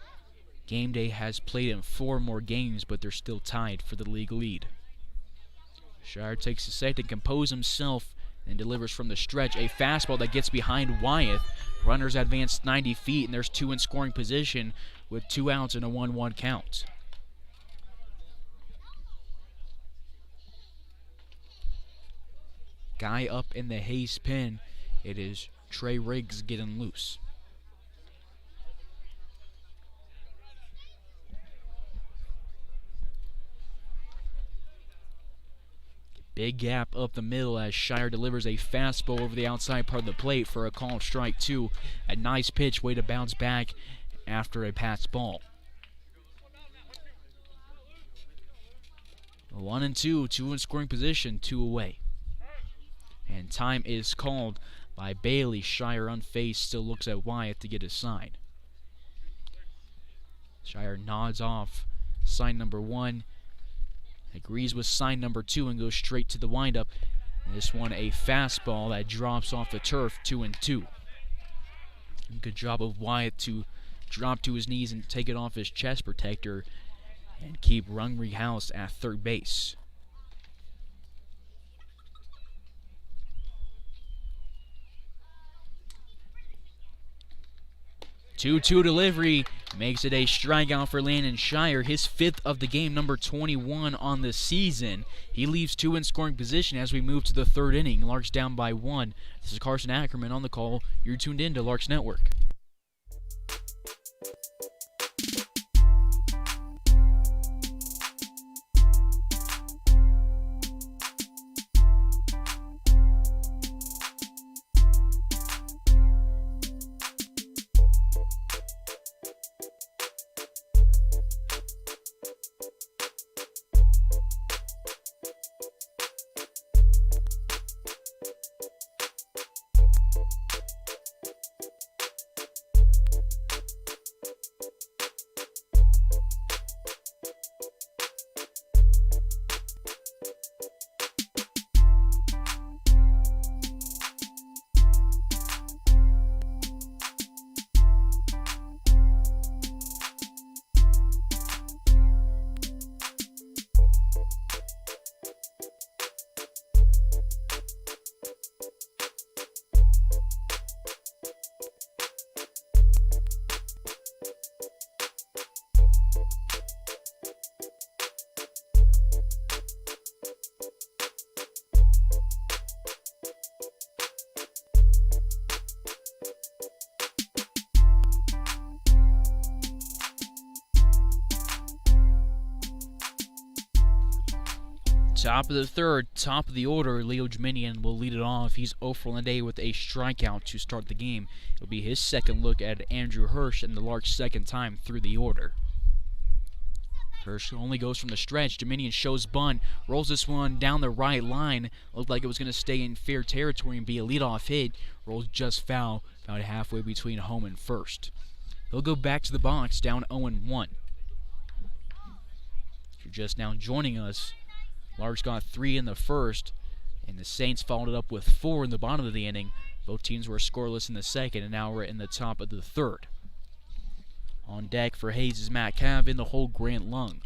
Gameday has played in 4 more games, but they're still tied for the league lead. Shire takes a second to compose himself and delivers from the stretch a fastball that gets behind Wyeth. Runners advance 90 feet, and there's 2 in scoring position with 2 outs and a 1-1 count. Guy up in the Hayes pen. It is Trey Riggs getting loose. Big gap up the middle as Shire delivers a fastball over the outside part of the plate for a called strike 2. A nice pitch, way to bounce back after a passed ball. 1-2, 2 in scoring position, 2 away. And time is called by Bailey. Shire unfazed still looks at Wyatt to get his sign. Shire nods off sign number 1. Agrees with sign number 2 and goes straight to the windup. And this one a fastball that drops off the turf, 2-2. Good job of Wyatt to drop to his knees and take it off his chest protector and keep Rumringhouse at third base. 2-2 delivery makes it a strikeout for Landon Shire, his 5th of the game, number 21 on the season. He leaves 2 in scoring position as we move to the 3rd inning. Larks down by 1. This is Carson Ackerman on the call. You're tuned in to Larks Network. Top of the third, top of the order, Leo Jeminian will lead it off. He's 0 for on the day with a strikeout to start the game. It'll be his second look at Andrew Hirsch and the Larks' second time through the order. Hirsch only goes from the stretch. Jeminian shows bunt, rolls this one down the right line. Looked like it was going to stay in fair territory and be a leadoff hit. Rolls just foul, about halfway between home and first. He'll go back to the box, down 0-1. If you're just now joining us, Larks got 3 in the first, and the Saints followed it up with 4 in the bottom of the inning. Both teams were scoreless in the second, and now we're in the top of the third. On deck for Hayes is Matt Cav, in the hole Grant Lung.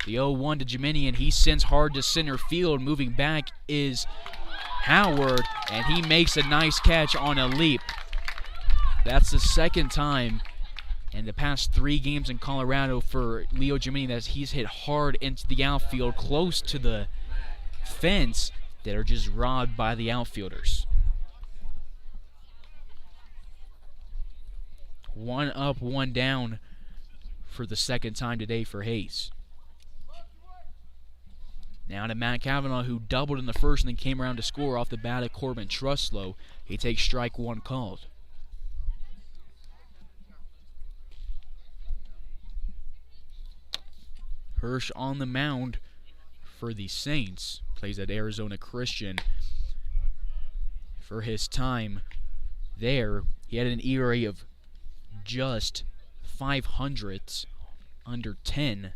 The 0-1 to Jeminian. He sends hard to center field. Moving back is Howard, and he makes a nice catch on a leap. That's the second time in the past 3 games in Colorado for Leo Jeminian that he's hit hard into the outfield, close to the fence, that are just robbed by the outfielders. 1 up, 1 down for the second time today for Hayes. Now to Matt Cavanaugh, who doubled in the first and then came around to score off the bat of Corbin Truslow. He takes strike 1 called. Hirsch on the mound for the Saints. Plays at Arizona Christian. For his time there, he had an ERA of just 500ths, under 10,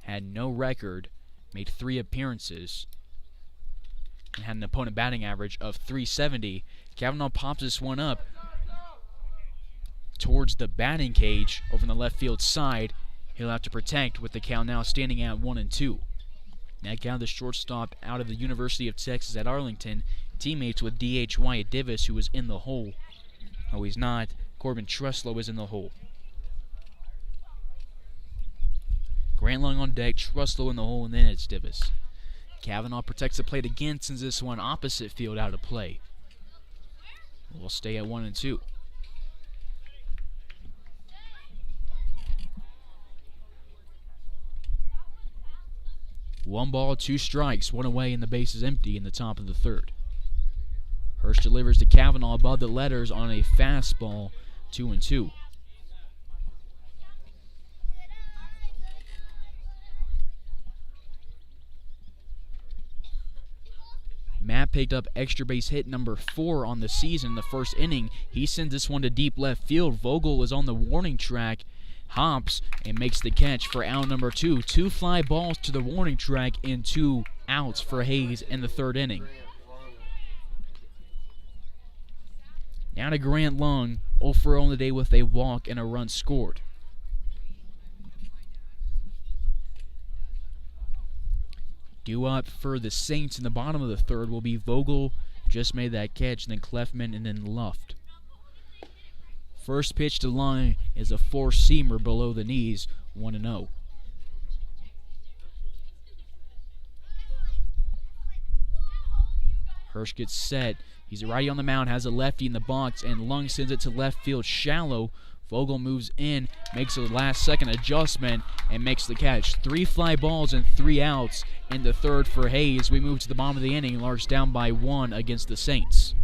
had no record, made 3 appearances, and had an opponent batting average of .370. Cavanaugh pops this one up towards the batting cage over on the left field side. He'll have to protect with the count now standing at 1-2. Now down the shortstop out of the University of Texas at Arlington, teammates with DH Wyatt Divis, who was in the hole. Oh, he's not. Corbin Truslow is in the hole. Grant Lung on deck, Truslow in the hole, and then it's Divis. Cavanaugh protects the plate again, sends this one opposite field out of play. We'll stay at 1-2. One ball, 2 strikes, 1 away, and the base is empty in the top of the third. Hirsch delivers to Cavanaugh above the letters on a fastball, 2-2. Matt picked up extra base hit number 4 on the season in the first inning. He sends this one to deep left field. Vogel is on the warning track, hops, and makes the catch for out number 2. 2 fly balls to the warning track and 2 outs for Hayes in the third inning. Now to Grant Lung, 0 for on the day with a walk and a run scored. Due up for the Saints in the bottom of the third will be Vogel, just made that catch, and then Clefman, and then Luft. First pitch to Lung is a 4-seamer below the knees, 1-0. Hirsch gets set. He's a righty on the mound, has a lefty in the box, and Lung sends it to left field shallow. Vogel moves in, makes a last-second adjustment, and makes the catch. 3 fly balls and 3 outs in the third for Hayes. We move to the bottom of the inning. Larks down by 1 against the Saints.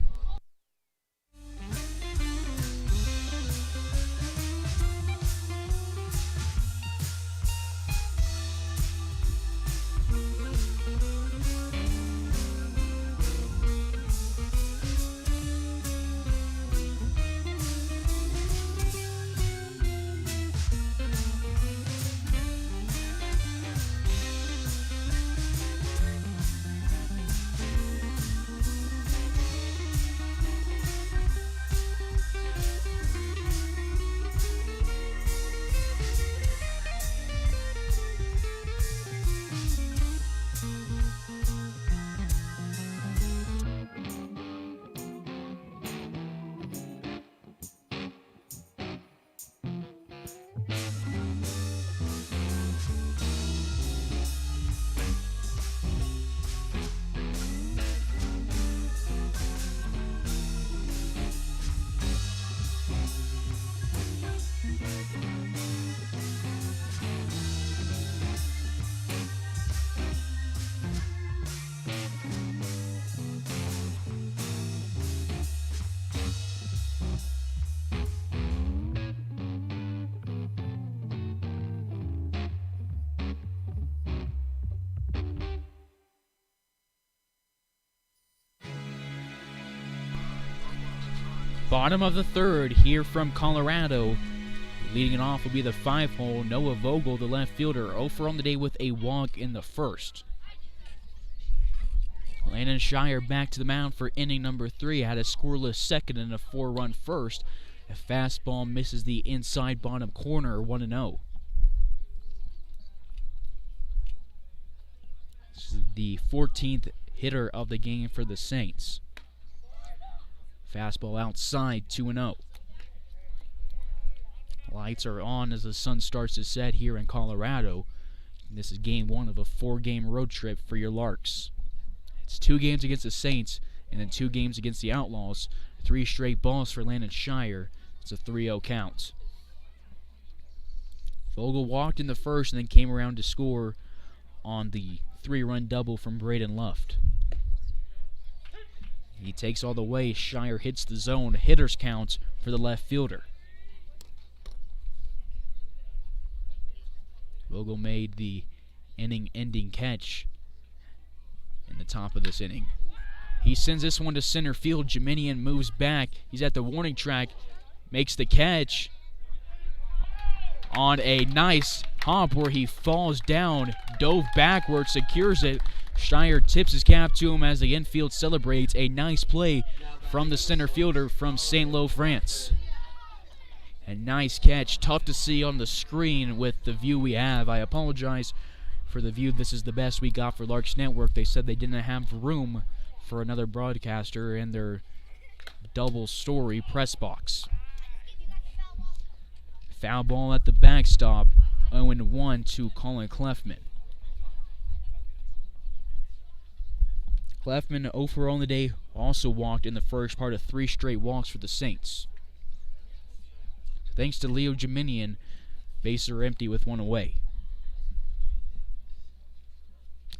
Bottom of the third here from Colorado. Leading it off will be the 5-hole, Noah Vogel, the left fielder, 0 for on the day with a walk in the first. Landon Shire back to the mound for inning number 3. Had a scoreless second and a 4-run first. A fastball misses the inside bottom corner, 1-0. This is the 14th hitter of the game for the Saints. Fastball outside, 2-0. Lights are on as the sun starts to set here in Colorado. This is game 1 of a 4-game road trip for your Larks. It's 2 games against the Saints and then 2 games against the Outlaws. 3 straight balls for Landon Shire. It's a 3-0 count. Vogel walked in the first and then came around to score on the 3-run double from Braden Luft. He takes all the way. Shire hits the zone. Hitters count for the left fielder. Vogel made the inning-ending catch in the top of this inning. He sends this one to center field. Jeminian moves back. He's at the warning track. Makes the catch on a nice hop where he falls down, dove backwards, secures it. Shire tips his cap to him as the infield celebrates. A nice play from the center fielder from St. Lo, France. A nice catch. Tough to see on the screen with the view we have. I apologize for the view. This is the best we got for Larks Network. They said they didn't have room for another broadcaster in their double-story press box. Foul ball at the backstop. 0-1 to Colin Clefman. Clefman, 0 for on the day, also walked in the first part of 3 straight walks for the Saints. Thanks to Leo Jeminian, bases are empty with 1 away.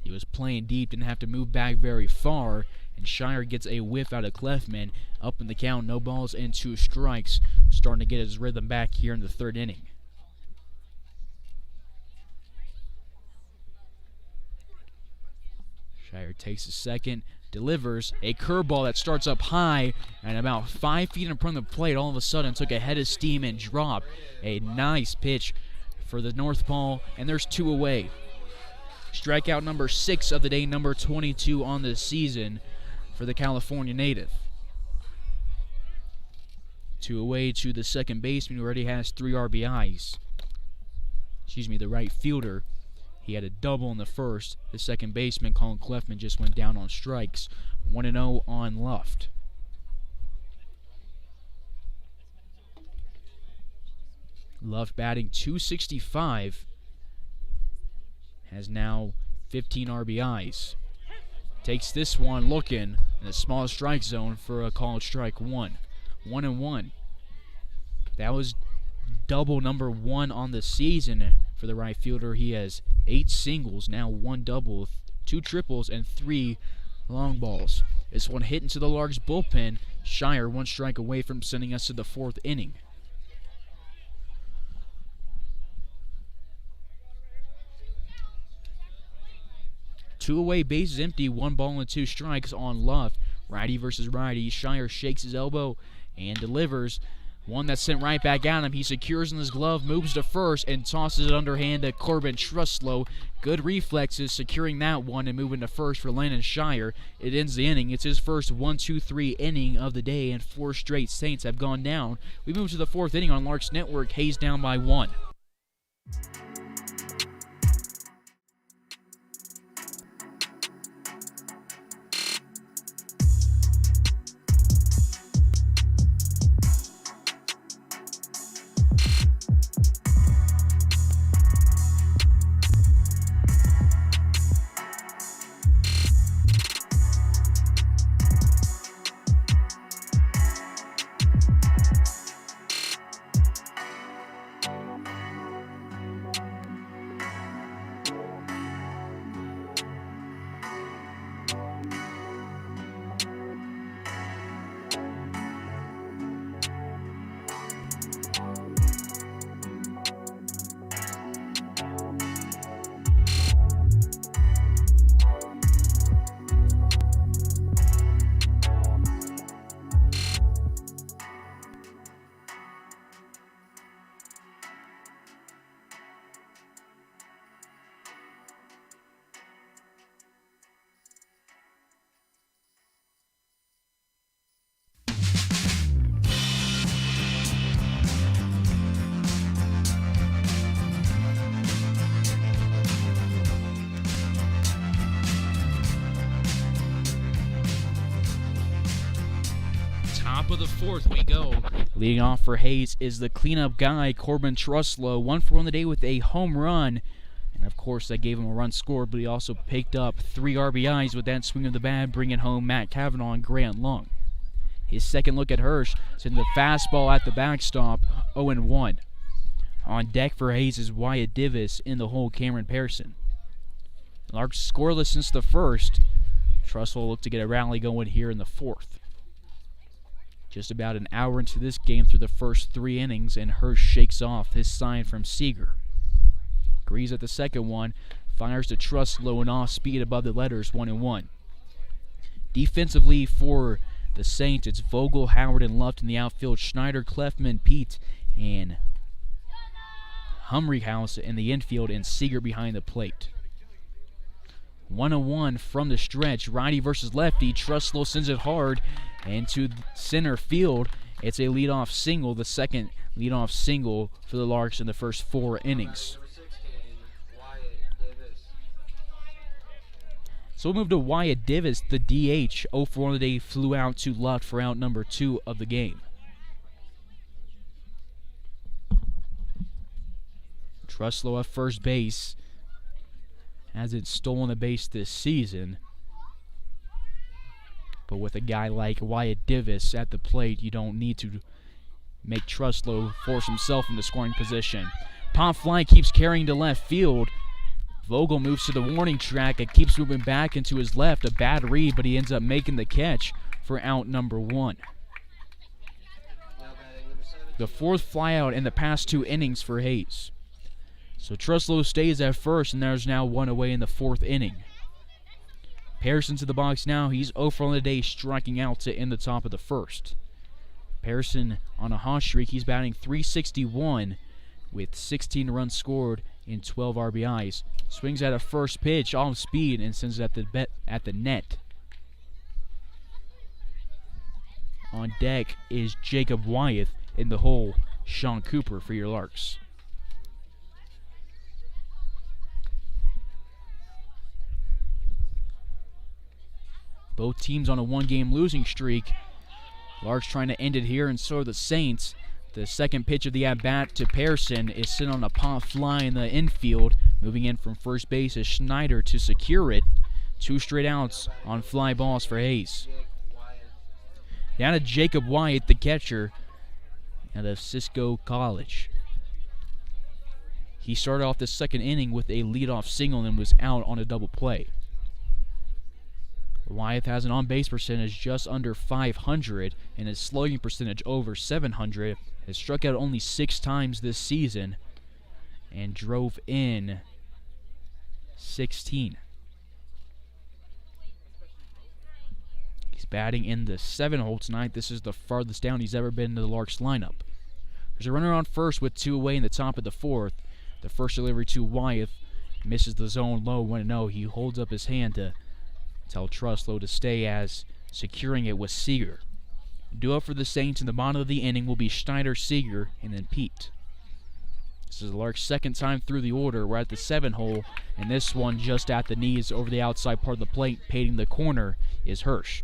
He was playing deep, didn't have to move back very far, and Shire gets a whiff out of Clefman. Up in the count, no balls and 2 strikes, starting to get his rhythm back here in the 3rd inning. Shire takes a second, delivers a curveball that starts up high and about 5 feet in front of the plate. All of a sudden took a head of steam and dropped. A nice pitch for the North Ball, and there's 2 away. Strikeout number 6 of the day, number 22 on the season for the California native. 2 away to the second baseman, who already has 3 RBIs. The right fielder. He had a double in the first. The second baseman, Colin Clefman, just went down on strikes. 1-0 on Luft. Luft batting .265. Has now 15 RBIs. Takes this one looking in the small strike zone for a called strike 1. 1-1. That was double number 1 on the season for the right fielder. He has 8 singles, now 1 double, 2 triples, and 3 long balls. This one hit into the Larks bullpen. Shire 1 strike away from sending us to the 4th inning. Two away, bases empty, 1 ball and 2 strikes on Luft. Righty versus righty. Shire shakes his elbow and delivers. One that's sent right back at him. He secures in his glove, moves to first, and tosses it underhand to Corbin Truslow. Good reflexes, securing that one and moving to first for Landon Shire. It ends the inning. It's his first 1-2-3 inning of the day, and 4 straight Saints have gone down. We move to the 4th inning on Larks Network. Hayes down by 1. top of the fourth we go. Leading off for Hayes is the cleanup guy, Corbin Truslow. 1 for on the day with a home run. And of course, that gave him a run scored, but he also picked up 3 RBIs with that swing of the bat, bringing home Matt Cavanaugh and Grant Lung. His second look at Hirsch sent the fastball at the backstop, 0-1. On deck for Hayes is Wyatt Divis, in the hole Cameron Pearson. Larks scoreless since the first. Truslow will look to get a rally going here in the fourth. Just about an hour into this game through the first 3 innings, and Hirsch shakes off his sign from Seager. Greaves at the second one, fires to Truslow and off speed above the letters, 1-1. Defensively for the Saints, it's Vogel, Howard, and Luft in the outfield. Schneider, Clefman, Pete, and Humrihouse in the infield, and Seager behind the plate. 1-1 from the stretch. Righty versus lefty. Truslow sends it hard into center field. It's a leadoff single, the second leadoff single for the Larks in the first 4 innings. So we'll move to Wyatt Divis, the DH. 0 for on the day, flew out to Luft for out number 2 of the game. Truslow at first base. Hasn't stolen a base this season. But with a guy like Wyatt Divis at the plate, you don't need to make Truslow force himself into scoring position. Pop fly keeps carrying to left field. Vogel moves to the warning track. It keeps moving back into his left. A bad read, but he ends up making the catch for out number 1. The 4th flyout in the past 2 innings for Hayes. So Truslow stays at first, and there's now 1 away in the 4th inning. Pearson to the box now. He's 0 for on the day, striking out to end the top of the first. Pearson on a hot streak. He's batting .361 with 16 runs scored in 12 RBIs. Swings at a first pitch off speed and sends it at the net. On deck is Jacob Wyeth, in the hole Sean Cooper for your Larks. Both teams on a 1-game losing streak. Larks trying to end it here, and so are the Saints. The second pitch of the at-bat to Pearson is sent on a pop fly in the infield. Moving in from first base is Schneider to secure it. 2 straight outs on fly balls for Hayes. Down to Jacob Wyatt, the catcher out of Cisco College. He started off the second inning with a leadoff single and was out on a double play. Wyeth has an on-base percentage just under .500 and his slugging percentage over .700. Has struck out only 6 times this season and drove in 16. He's batting in the 7 hole tonight. This is the farthest down he's ever been in the Larks lineup. There's a runner on first with 2 away in the top of the 4th. The first delivery to Wyeth misses the zone low 1-0. He holds up his hand to tell Truslow to stay, as securing it was Seager. Duo for the Saints in the bottom of the inning will be Schneider, Seager, and then Pete. This is the Larks' second time through the order. We're at the 7 hole, and this one just at the knees over the outside part of the plate, painting the corner, is Hirsch.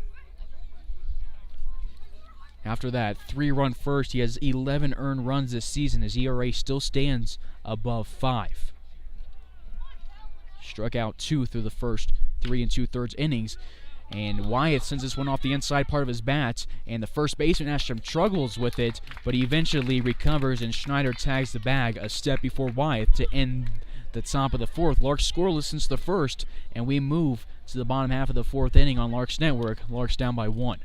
After that 3-run first, he has 11 earned runs this season. His ERA still stands above 5. Struck out 2 through the first 3 2/3 innings. And Wyeth sends this one off the inside part of his bat, and the first baseman Ashton struggles with it, but he eventually recovers, and Schneider tags the bag a step before Wyeth to end the top of the 4th. Larks scoreless since the first, and we move to the bottom half of the 4th inning on Larks Network. Larks down by 1.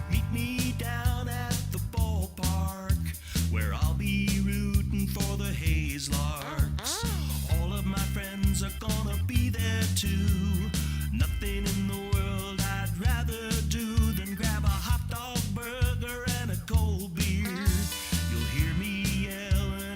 Meet me down at the ballpark, where I'll be rooting for the Hayes Larks. All of my friends are gonna be there too. Nothing in the world I'd rather do than grab a hot dog burger and a cold beer. You'll hear me yelling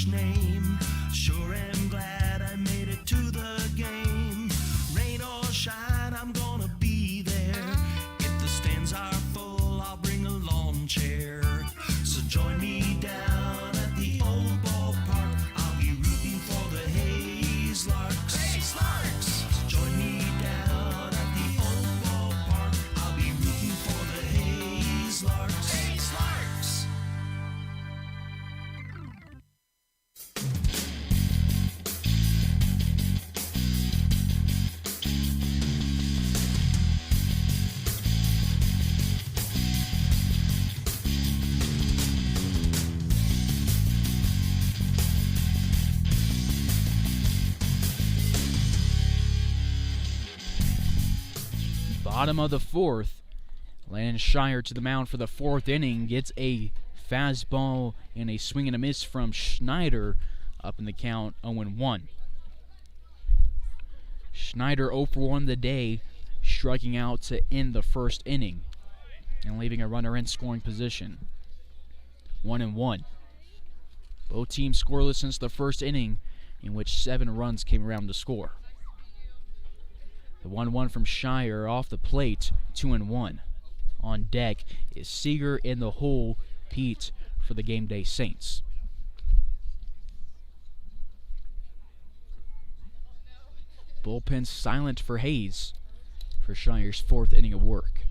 much name. Sure am glad I made it to the game. Rain or shine, I'm gonna be there. If the stands are full, I'll bring a lawn chair. So join me down at the old ballpark. I'll be rooting for the Hayes Larks. Hayes Larks! So join me down at the old ballpark. I'll be rooting for the Hayes Larks. Hayes Larks! Bottom of the fourth, Landon Shire to the mound for the fourth inning, gets a fastball and a swing and a miss from Schneider, up in the count 0-1. Schneider 0 for 1 the day, striking out to end the first inning and leaving a runner in scoring position. 1-1. Both teams scoreless since the first inning, in which 7 runs came around to score. The 1-1 from Shire off the plate, 2-1. On deck is Seeger in the hole, Pete for the Gameday Saints. Bullpen silent for Hayes for Shire's fourth inning of work.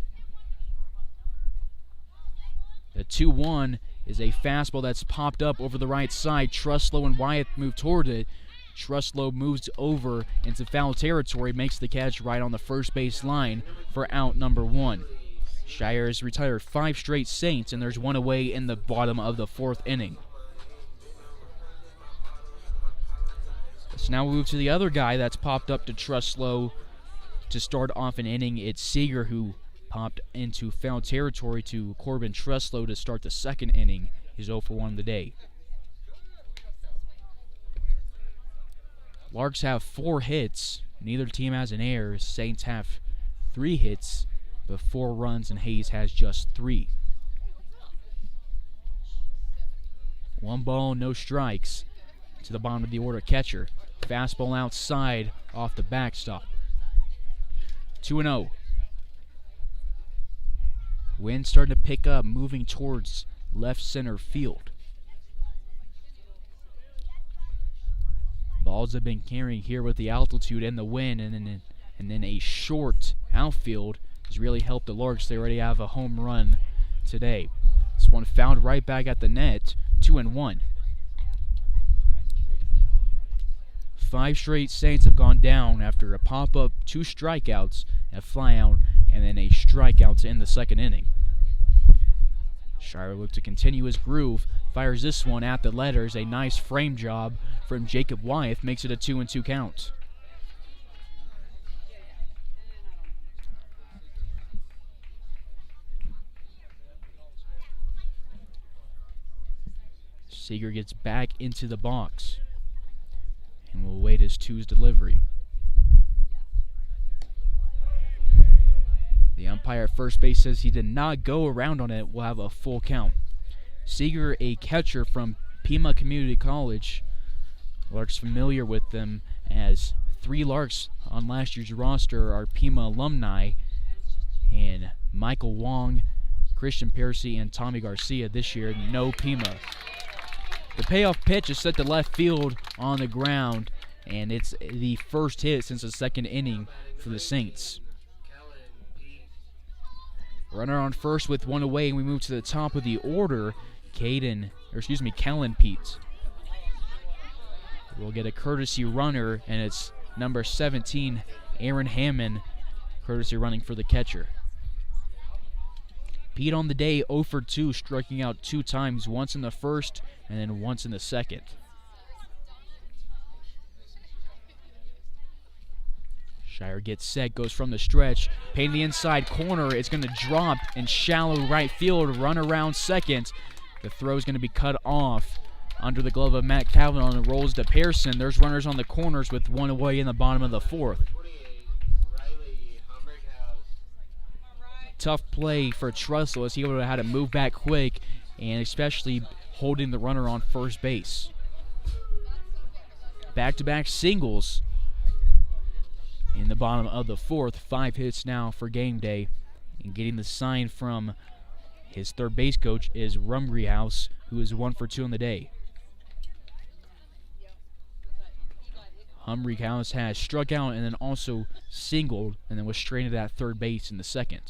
The 2-1 is a fastball that's popped up over the right side. Truslow and Wyeth move toward it. Truslow moves over into foul territory, makes the catch right on the first base line for out number 1. Shire has retired 5 straight Saints, and there's one away in the bottom of the fourth inning. So now we move to the other guy that's popped up to Truslow to start off an inning. It's Seeger who popped into foul territory to Corbin Truslow to start the second inning. He's 0 for 1 the day. Larks have 4 hits. Neither team has an error. Saints have 3 hits, but 4 runs, and Hayes has just 3. 1 ball, no strikes. To the bottom of the order, catcher. Fastball outside off the backstop. 2-0. Wind starting to pick up, moving towards left center field. Balls have been carrying here with the altitude and the wind, and then a short outfield has really helped the Larks. They already have a home run today. This one fouled right back at the net, 2-1. 5 straight Saints have gone down after a pop-up, 2 strikeouts, a flyout, and then a strikeout to end the second inning. Shire looks to continue his groove, fires this one at the letters. A nice frame job from Jacob Wyeth makes it a 2-2 count. Seeger gets back into the box and will wait his 2's delivery. The umpire at first base says he did not go around on it. Will have a full count. Seeger, a catcher from Pima Community College. Larks familiar with them, as 3 Larks on last year's roster are Pima alumni, and Michael Wong, Christian Piercy, and Tommy Garcia this year, no Pima. The payoff pitch is set to left field on the ground, and it's the first hit since the second inning for the Saints. Runner on first with 1 away, and we move to the top of the order. Kellen Pete will get a courtesy runner, and it's number 17, Aaron Hammond, courtesy running for the catcher. Pete on the day 0 for 2, striking out 2 times, once in the first and then once in the second. Shire gets set, goes from the stretch, painting the inside corner. It's going to drop in shallow right field, run around second. The throw is going to be cut off under the glove of Matt Calvin, and rolls to Pearson. There's runners on the corners with 1 away in the bottom of the fourth. Tough play for Truslow, as he would have had to move back quick, and especially holding the runner on first base. back-to-back singles in the bottom of the fourth. 5 hits now for Gameday. And getting the sign from his third base coach is Rumgriehouse, who is 1 for 2 on the day. Rumgriehouse has struck out and then also singled and then was stranded at third base in the second.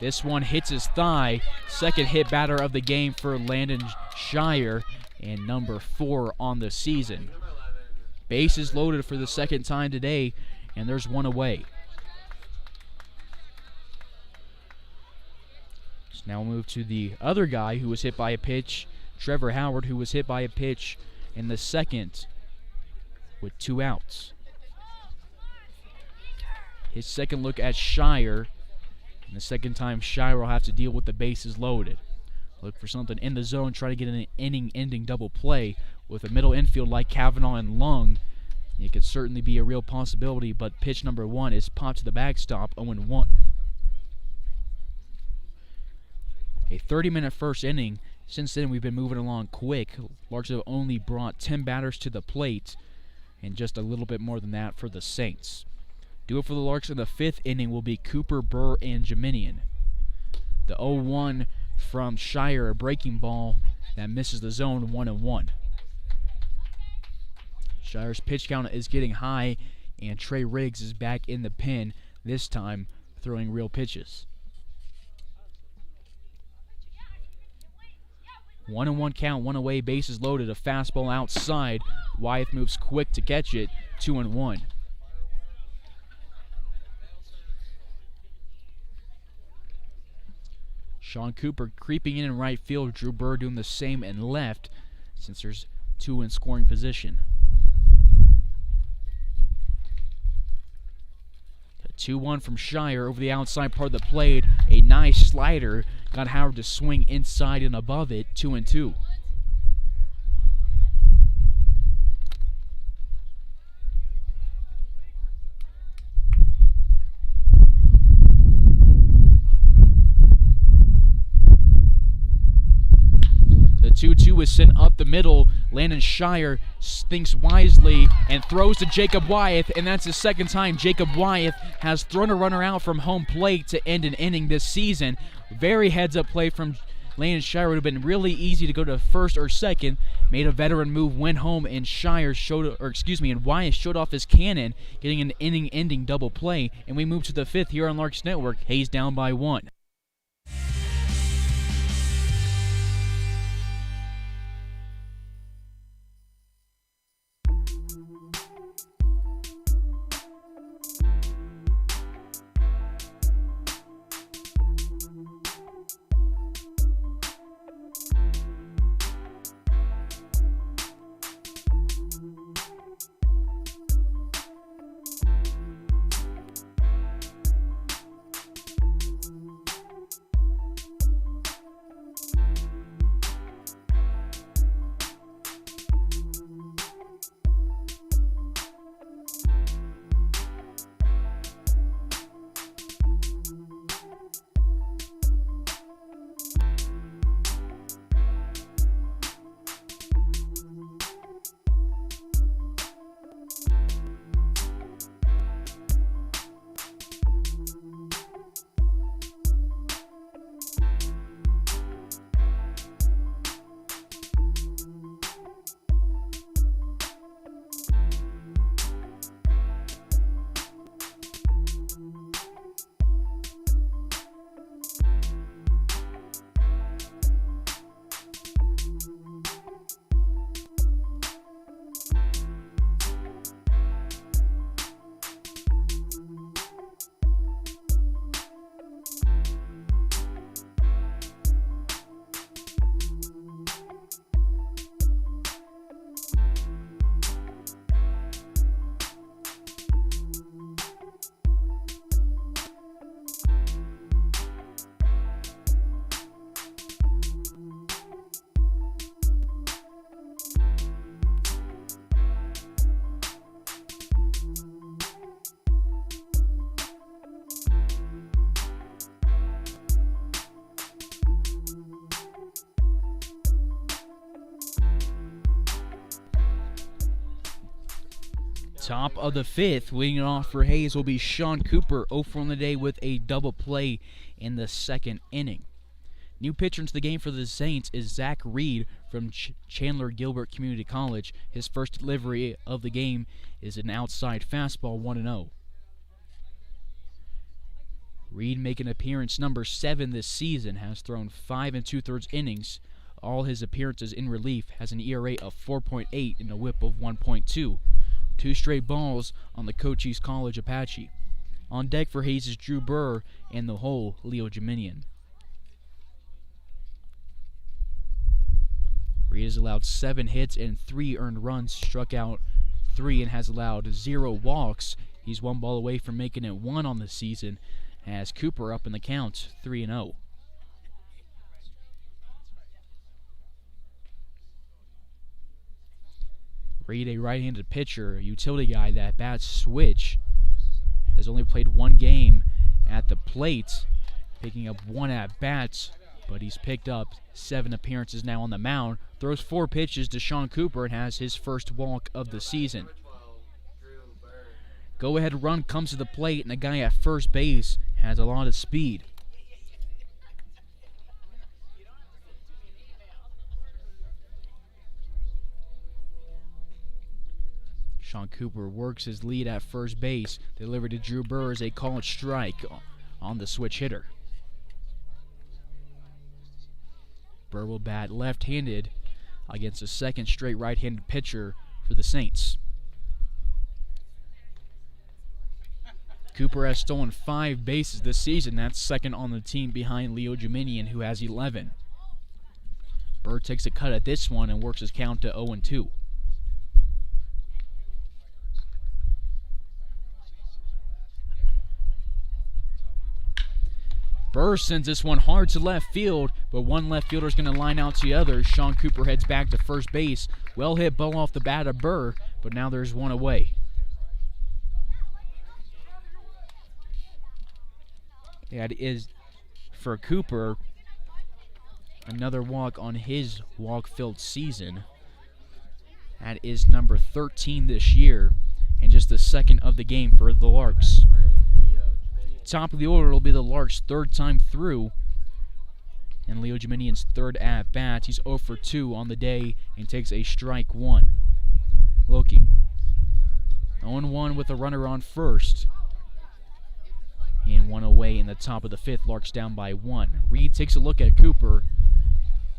This one hits his thigh. Second hit batter of the game for Landon Shire, and number 4 on the season. Bases loaded for the second time today, and there's one away. So now we'll move to the other guy who was hit by a pitch, Trevor Howard, who was hit by a pitch in the second with 2 outs. His second look at Shire, and the second time Shire will have to deal with the bases loaded. Look for something in the zone, try to get an inning-ending double play with a middle infield like Kavanaugh and Lung. It could certainly be a real possibility, but pitch number 1 is popped to the backstop, 0-1. A 30-minute first inning. Since then, we've been moving along quick. Larks have only brought 10 batters to the plate, and just a little bit more than that for the Saints. Do it for the Larks in the 5th inning will be Cooper, Burr, and Jaminian. The 0-1 from Shire, a breaking ball that misses the zone, 1-1. Shire's pitch count is getting high, and Trey Riggs is back in the pen, this time throwing real pitches. 1-1 count, 1 away, bases loaded, a fastball outside. Wyeth moves quick to catch it, 2-1. Sean Cooper creeping in right field. Drew Burr doing the same in left, since there's 2 in scoring position. A 2-1 from Shire over the outside part of the plate. A nice slider got Howard to swing inside and above it, 2-2. The 2-2 is sent up the middle. Landon Shire thinks wisely and throws to Jacob Wyeth, and that's the second time Jacob Wyeth has thrown a runner out from home plate to end an inning this season. Very heads-up play from Landon Shire. Would have been really easy to go to first or second. Made a veteran move, went home, and Wyeth showed off his cannon, getting an inning-ending double play. And we move to the 5th here on Larks Network. Hayes down by 1. Top of the fifth, leading it off for Hayes will be Sean Cooper, 0 for on the day with a double play in the second inning. New pitcher into the game for the Saints is Zach Reed from Chandler Gilbert Community College. His first delivery of the game is an outside fastball, 1-0. Reed making appearance number 7 this season, has thrown 5 2/3 innings. All his appearances in relief, has an ERA of 4.8 and a whip of 1.2. 2 straight balls on the Cochise College Apache. On deck for Hayes is Drew Burr and the hole, Leo Jeminian. Reed has allowed 7 hits and 3 earned runs, struck out 3 and has allowed 0 walks. He's 1 ball away from making it 1 on the season, as Cooper up in the count, 3-0. Reed, a right-handed pitcher, a utility guy that bats switch, has only played 1 game at the plate, picking up 1 at-bats, but he's picked up 7 appearances now on the mound, throws 4 pitches to Sean Cooper and has his first walk of the season. Go-ahead run comes to the plate, and the guy at first base has a lot of speed. Sean Cooper works his lead at first base. Delivered to Drew Burr is a called strike on the switch hitter. Burr will bat left-handed against a second straight right-handed pitcher for the Saints. Cooper has stolen 5 bases this season. That's second on the team behind Leo Jeminian, who has 11. Burr takes a cut at this one and works his count to 0-2. Burr sends this one hard to left field, but one left fielder is going to line out to the other. Sean Cooper heads back to first base. Well hit ball off the bat of Burr, but now there's 1 away. That is, for Cooper, another walk on his walk-filled season. That is number 13 this year, and just the second of the game for the Larks. Top of the order will be the Larks' 3rd time through, and Leo Jeminian's 3rd at-bat. He's 0 for 2 on the day and takes a strike 1. Loki 0-1 with a runner on first, and 1 away in the top of the 5th. Larks down by 1. Reed takes a look at Cooper,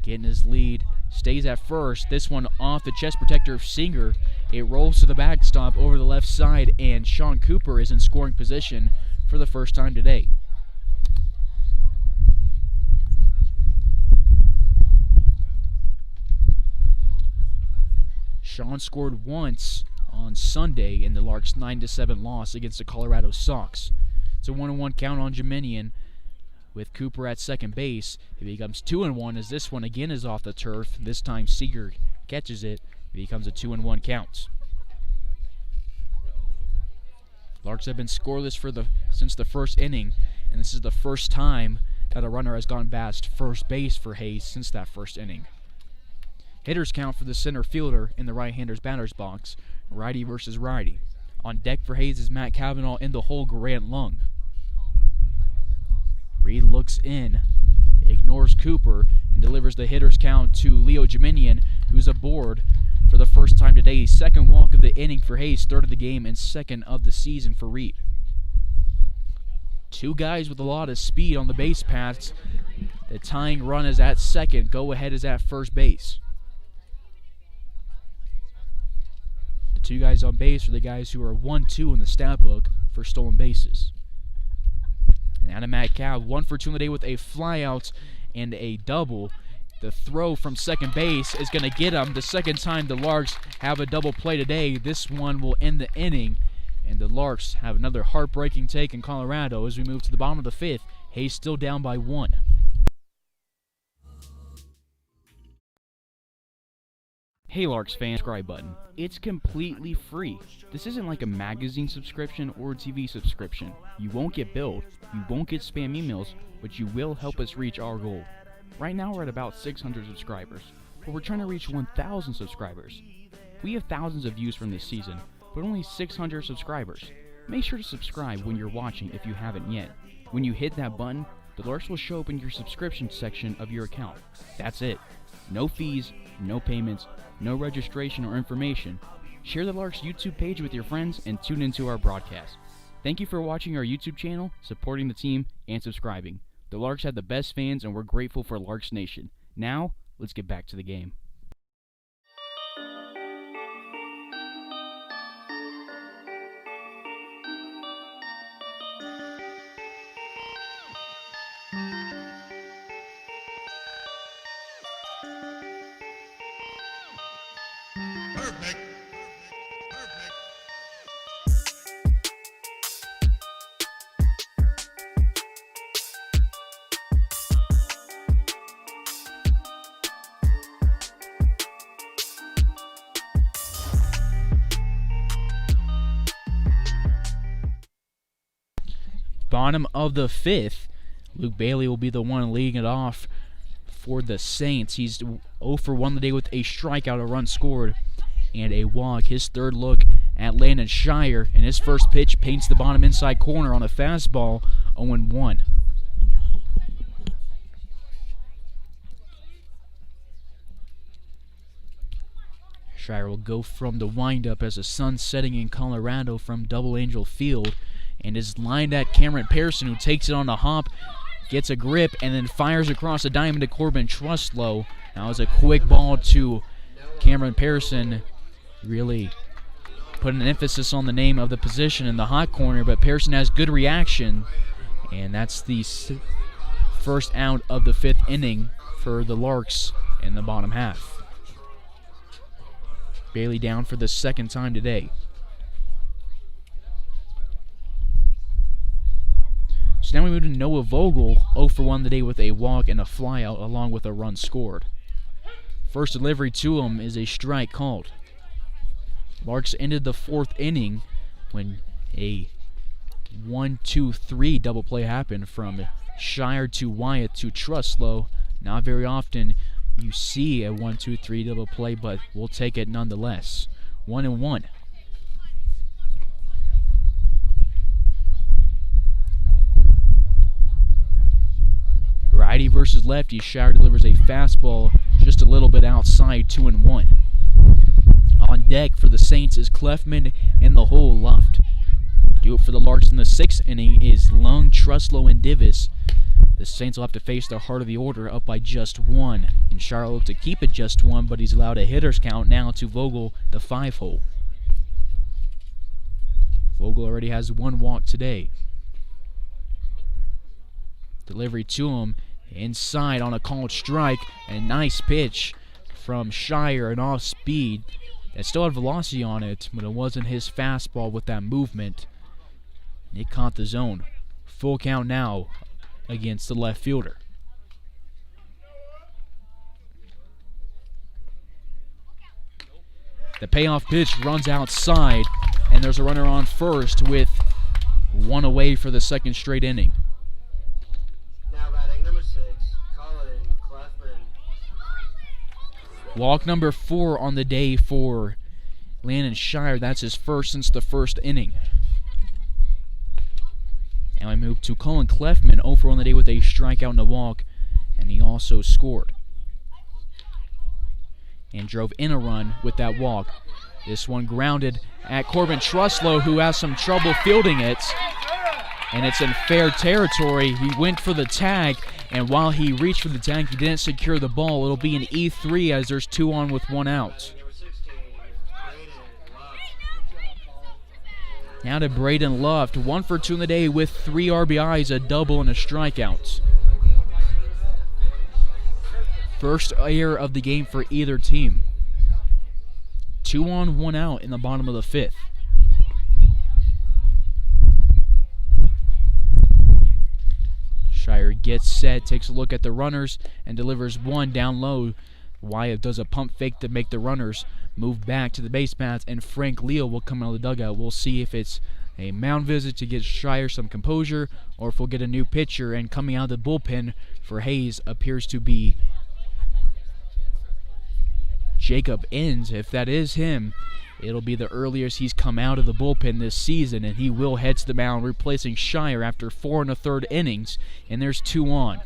getting his lead, stays at first. This one off the chest protector of Singer. It rolls to the backstop over the left side, and Sean Cooper is in scoring position for the first time today. Sean scored once on Sunday in the Larks' 9-7 loss against the Colorado Sox. It's a 1-1 count on Jeminian with Cooper at second base. It becomes 2-1 as this one again is off the turf. This time Seager catches it. It becomes a 2-1 count. Larks have been scoreless since the first inning, and this is the first time that a runner has gone past first base for Hayes since that first inning. Hitters count for the center fielder in the right-hander's batter's box, righty versus righty. On deck for Hayes is Matt Cavanaugh in the hole, Grant Lung. Reed looks in, ignores Cooper, and delivers the hitter's count to Leo Jeminian, who's aboard for the first time today. 2nd walk of the inning for Hayes, 3rd of the game, and 2nd of the season for Reed. 2 guys with a lot of speed on the base paths. The tying run is at second. Go ahead is at first base. The 2 guys on base are the guys who are 1-2 in the stat book for stolen bases. And now to Matt Cav, 1 for 2 on the day with a flyout and a double. The throw from second base is going to get him. The second time the Larks have a double play today. This one will end the inning, and the Larks have another heartbreaking take in Colorado as we move to the bottom of the 5th. Hayes still down by 1. Hey Larks fans, subscribe button. It's completely free. This isn't like a magazine subscription or TV subscription. You won't get billed, you won't get spam emails, but you will help us reach our goal. Right now we're at about 600 subscribers, but we're trying to reach 1,000 subscribers. We have thousands of views from this season, but only 600 subscribers. Make sure to subscribe when you're watching if you haven't yet. When you hit that button, the Larks will show up in your subscription section of your account. That's it. No fees, no payments, no registration or information. Share the Larks YouTube page with your friends and tune into our broadcast. Thank you for watching our YouTube channel, supporting the team, and subscribing. The Larks have the best fans and we're grateful for Larks Nation. Now, let's get back to the game. Perfect. Bottom of the fifth, Luke Bailey will be the one leading it off for the Saints. He's 0 for 1 today with a strikeout, a run scored, and a walk. His third look at Landon Shire, and his first pitch paints the bottom inside corner on a fastball, 0-1. Shire will go from the windup as the sun's setting in Colorado from Double Angel Field, and is lined at Cameron Pearson, who takes it on the hop, gets a grip, and then fires across the diamond to Corbin Truslow. Now it's a quick ball to Cameron Pearson, really putting an emphasis on the name of the position in the hot corner, but Pearson has good reaction, and that's the first out of the fifth inning for the Larks in the bottom half. Bailey down for the second time today. So now we move to Noah Vogel, 0 for 1 today with a walk and a flyout along with a run scored. First delivery to him is a strike called. Larks ended the fourth inning when a 1-2-3 double play happened from Shire to Wyatt to Truslow. Not very often you see a 1-2-3 double play, but we'll take it nonetheless. 1-1. Righty versus lefty. Shire delivers a fastball just a little bit outside, 2-1. On deck for the Saints is Clefman and the whole left. Do it for the Larks in the sixth inning is Lung, Truslow, and Divis. The Saints will have to face the heart of the order up by just 1. And Shire will look to keep it just 1, but he's allowed a hitter's count now to Vogel, the 5-hole. Vogel already has 1 walk today. Delivery to him inside on a called strike. A nice pitch from Shire, and off speed. It still had velocity on it, but it wasn't his fastball with that movement. It caught the zone. Full count now against the left fielder. The payoff pitch runs outside, and there's a runner on first with 1 away for the second straight inning. Now batting number 6, Colin Clefman. Walk number 4 on the day for Landon Shire. That's his first since the first inning. And we move to Colin Clefman, 0 for 1 on the day with a strikeout and a walk, and he also scored and drove in a run with that walk. This one grounded at Corbin Truslow, who has some trouble fielding it, and it's in fair territory. He went for the tag, and while he reached for the tag, he didn't secure the ball. It'll be an E3 as there's 2 on with 1 out. Number 16, Braden Love. Now to Braden Luft, 1 for 2 in the day with 3 RBIs, a double, and a strikeout. First error of the game for either team. 2 on, 1 out in the bottom of the fifth. Shire gets set, takes a look at the runners, and delivers 1 down low. Wyatt does a pump fake to make the runners move back to the base paths, and Frank Leal will come out of the dugout. We'll see if it's a mound visit to get Shire some composure, or if we'll get a new pitcher. And coming out of the bullpen for Hayes appears to be Jacob Inns. If that is him, it'll be the earliest he's come out of the bullpen this season, and he will head to the mound, replacing Shire after 4 1/3 innings, and there's 2 on.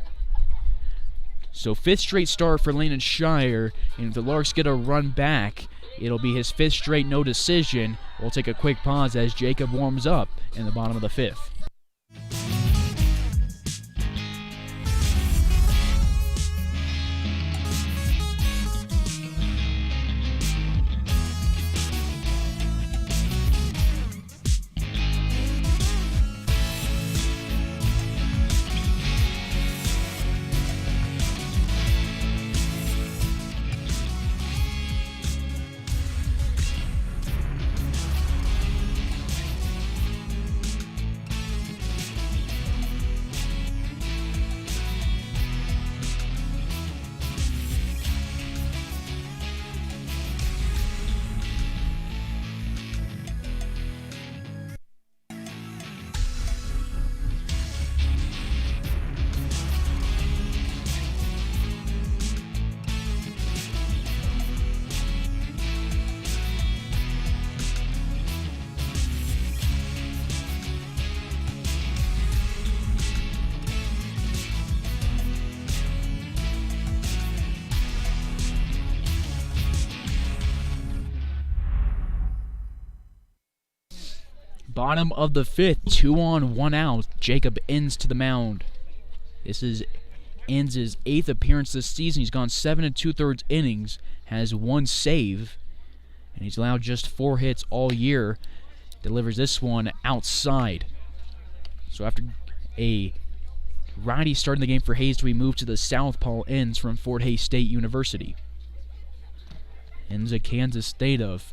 So 5th straight start for Landon Shire, and if the Larks get a run back, it'll be his 5th straight no decision. We'll take a quick pause as Jacob warms up in the bottom of the 5th. Bottom of the 5th, 2 on, 1 out. Jacob Inns to the mound. This is Inns' 8th appearance this season. He's gone 7 2/3 innings, has 1 save, and he's allowed just 4 hits all year. Delivers this one outside. So after a righty starting the game for Hayes, we move to the southpaw Inns from Fort Hays State University. Inns a Kansas State of.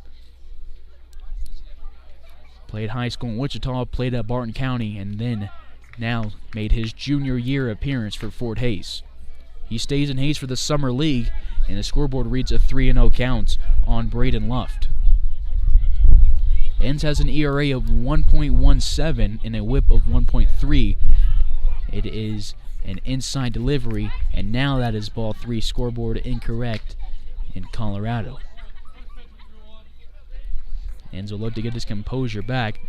Played high school in Wichita, played at Barton County, and then now made his junior year appearance for Fort Hays. He stays in Hays for the Summer League, and the scoreboard reads a 3-0 count on Braden Luft. Inns has an ERA of 1.17 and a whip of 1.3. It is an inside delivery, and now that is ball 3, scoreboard incorrect in Colorado. Inns will look to get his composure back.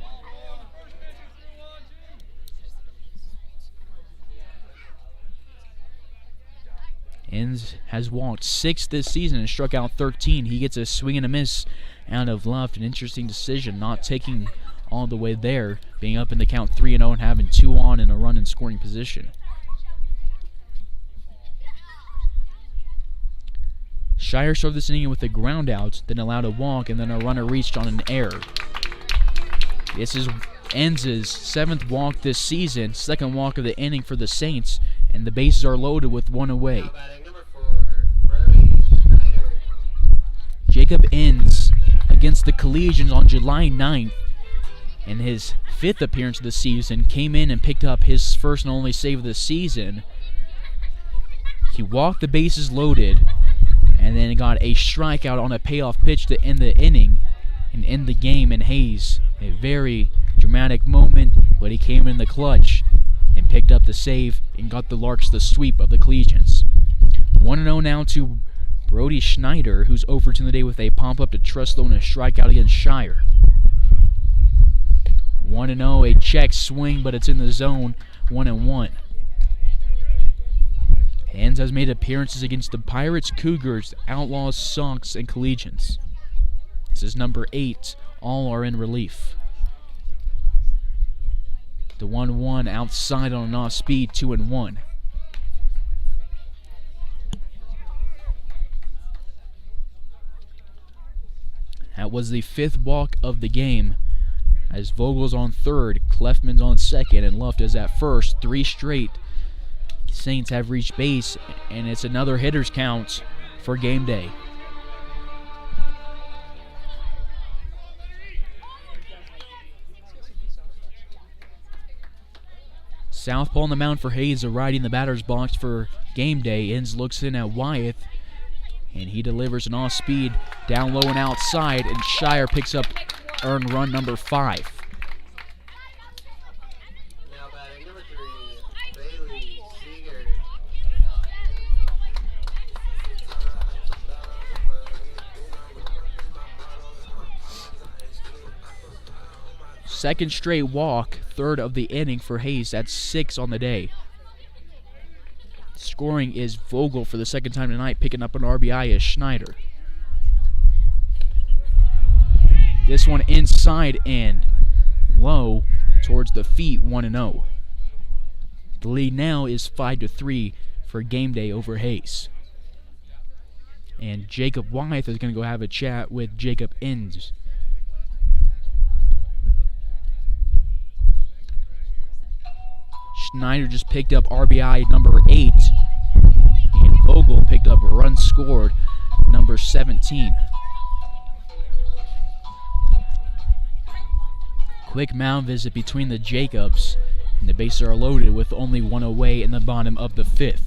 Inns has walked 6 this season and struck out 13. He gets a swing and a miss out of Luft. An interesting decision, not taking all the way there, being up in the count 3-0 and having 2 on and a run in scoring position. Shire started this inning with a ground out, then allowed a walk, and then a runner reached on an error. This is Inns' 7th walk this season, 2nd walk of the inning for the Saints, and the bases are loaded with 1 away. Now batting number 4, Brody Schneider. Jacob Inns against the Collegians on July 9th, in his 5th appearance of the season, came in and picked up his first and only save of the season. He walked the bases loaded, and then got a strikeout on a payoff pitch to end the inning and end the game in Hays. A very dramatic moment, but he came in the clutch and picked up the save and got the Larks the sweep of the Collegians. 1-0 now to Brody Schneider, who's over to the day with a pump up to Truslow and a strikeout against Shire. 1-0, a check swing, but it's in the zone, 1-1. Inns has made appearances against the Pirates, Cougars, Outlaws, Sox, and Collegians. This is number 8. All are in relief. The 1-1 outside on an off-speed, 2-1. That was the 5th walk of the game, as Vogel's on 3rd, Clefman's on 2nd, and Luft is at 1st. 3 straight. Saints have reached base, and it's another hitter's count for Gameday. Southpaw on the mound for Hayes, a righty in the batter's box for Gameday. Inns looks in at Wyeth, and he delivers an off-speed down low and outside, and Shire picks up earned run number 5. Now batting number 3, Bailey Seeger. Second straight walk, third of the inning for Hayes. That's 6 on the day. Scoring is Vogel for the second time tonight, picking up an RBI is Schneider. This one inside and low towards the feet, 1-0. The lead now is 5-3 for Gameday over Hayes. And Jacob Wyeth is going to go have a chat with Jacob Inns. Schneider just picked up RBI number 8. And Vogel picked up a run scored number 17. Quick mound visit between the Jacobs. And the bases are loaded with only one away in the bottom of the 5th.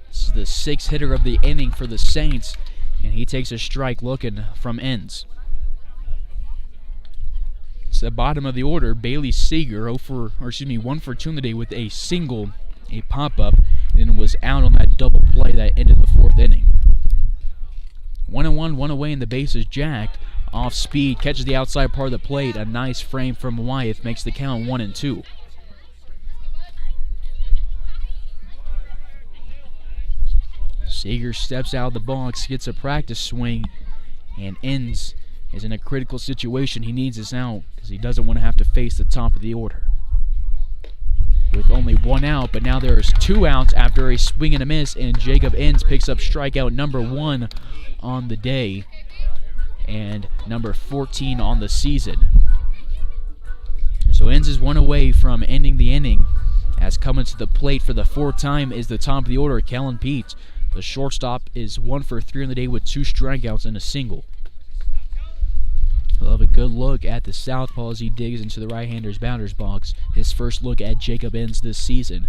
This is the 6th hitter of the inning for the Saints, and he takes a strike looking from Inns. It's the bottom of the order. Bailey Seeger 1 for 2 in the day with a single, a pop-up, and was out on that double play that ended the 4th inning. 1-1, one away, and the base is jacked. Off speed, catches the outside part of the plate. A nice frame from Wyeth makes the count 1-2. Seeger steps out of the box, gets a practice swing, and Inns is in a critical situation. He needs this out because he doesn't want to have to face the top of the order. With only 1 out, but now there's 2 outs after a swing and a miss, and Jacob Inns picks up strikeout number 1 on the day and number 14 on the season. So Inns is 1 away from ending the inning, as coming to the plate for the 4th time is the top of the order, Kellen Pete. The shortstop is 1 for 3 on the day with 2 strikeouts and a single. We'll have a good look at the southpaw as he digs into the right-hander's batter's box. His first look at Jacob Inns this season.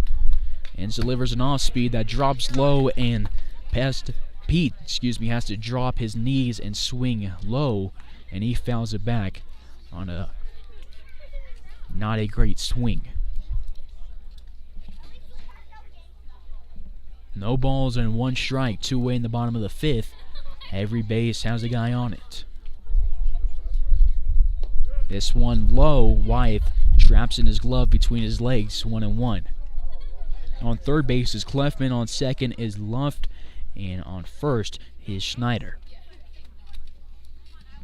Inns delivers an off-speed that drops low, and Pete has to drop his knees and swing low, and he fouls it back on a not a great swing. No balls and 1 strike, 2 away in the bottom of the 5th. Every base has a guy on it. This one low, Wyeth traps in his glove between his legs, 1-1. On third base is Clefman, on second is Luft, and on first is Schneider.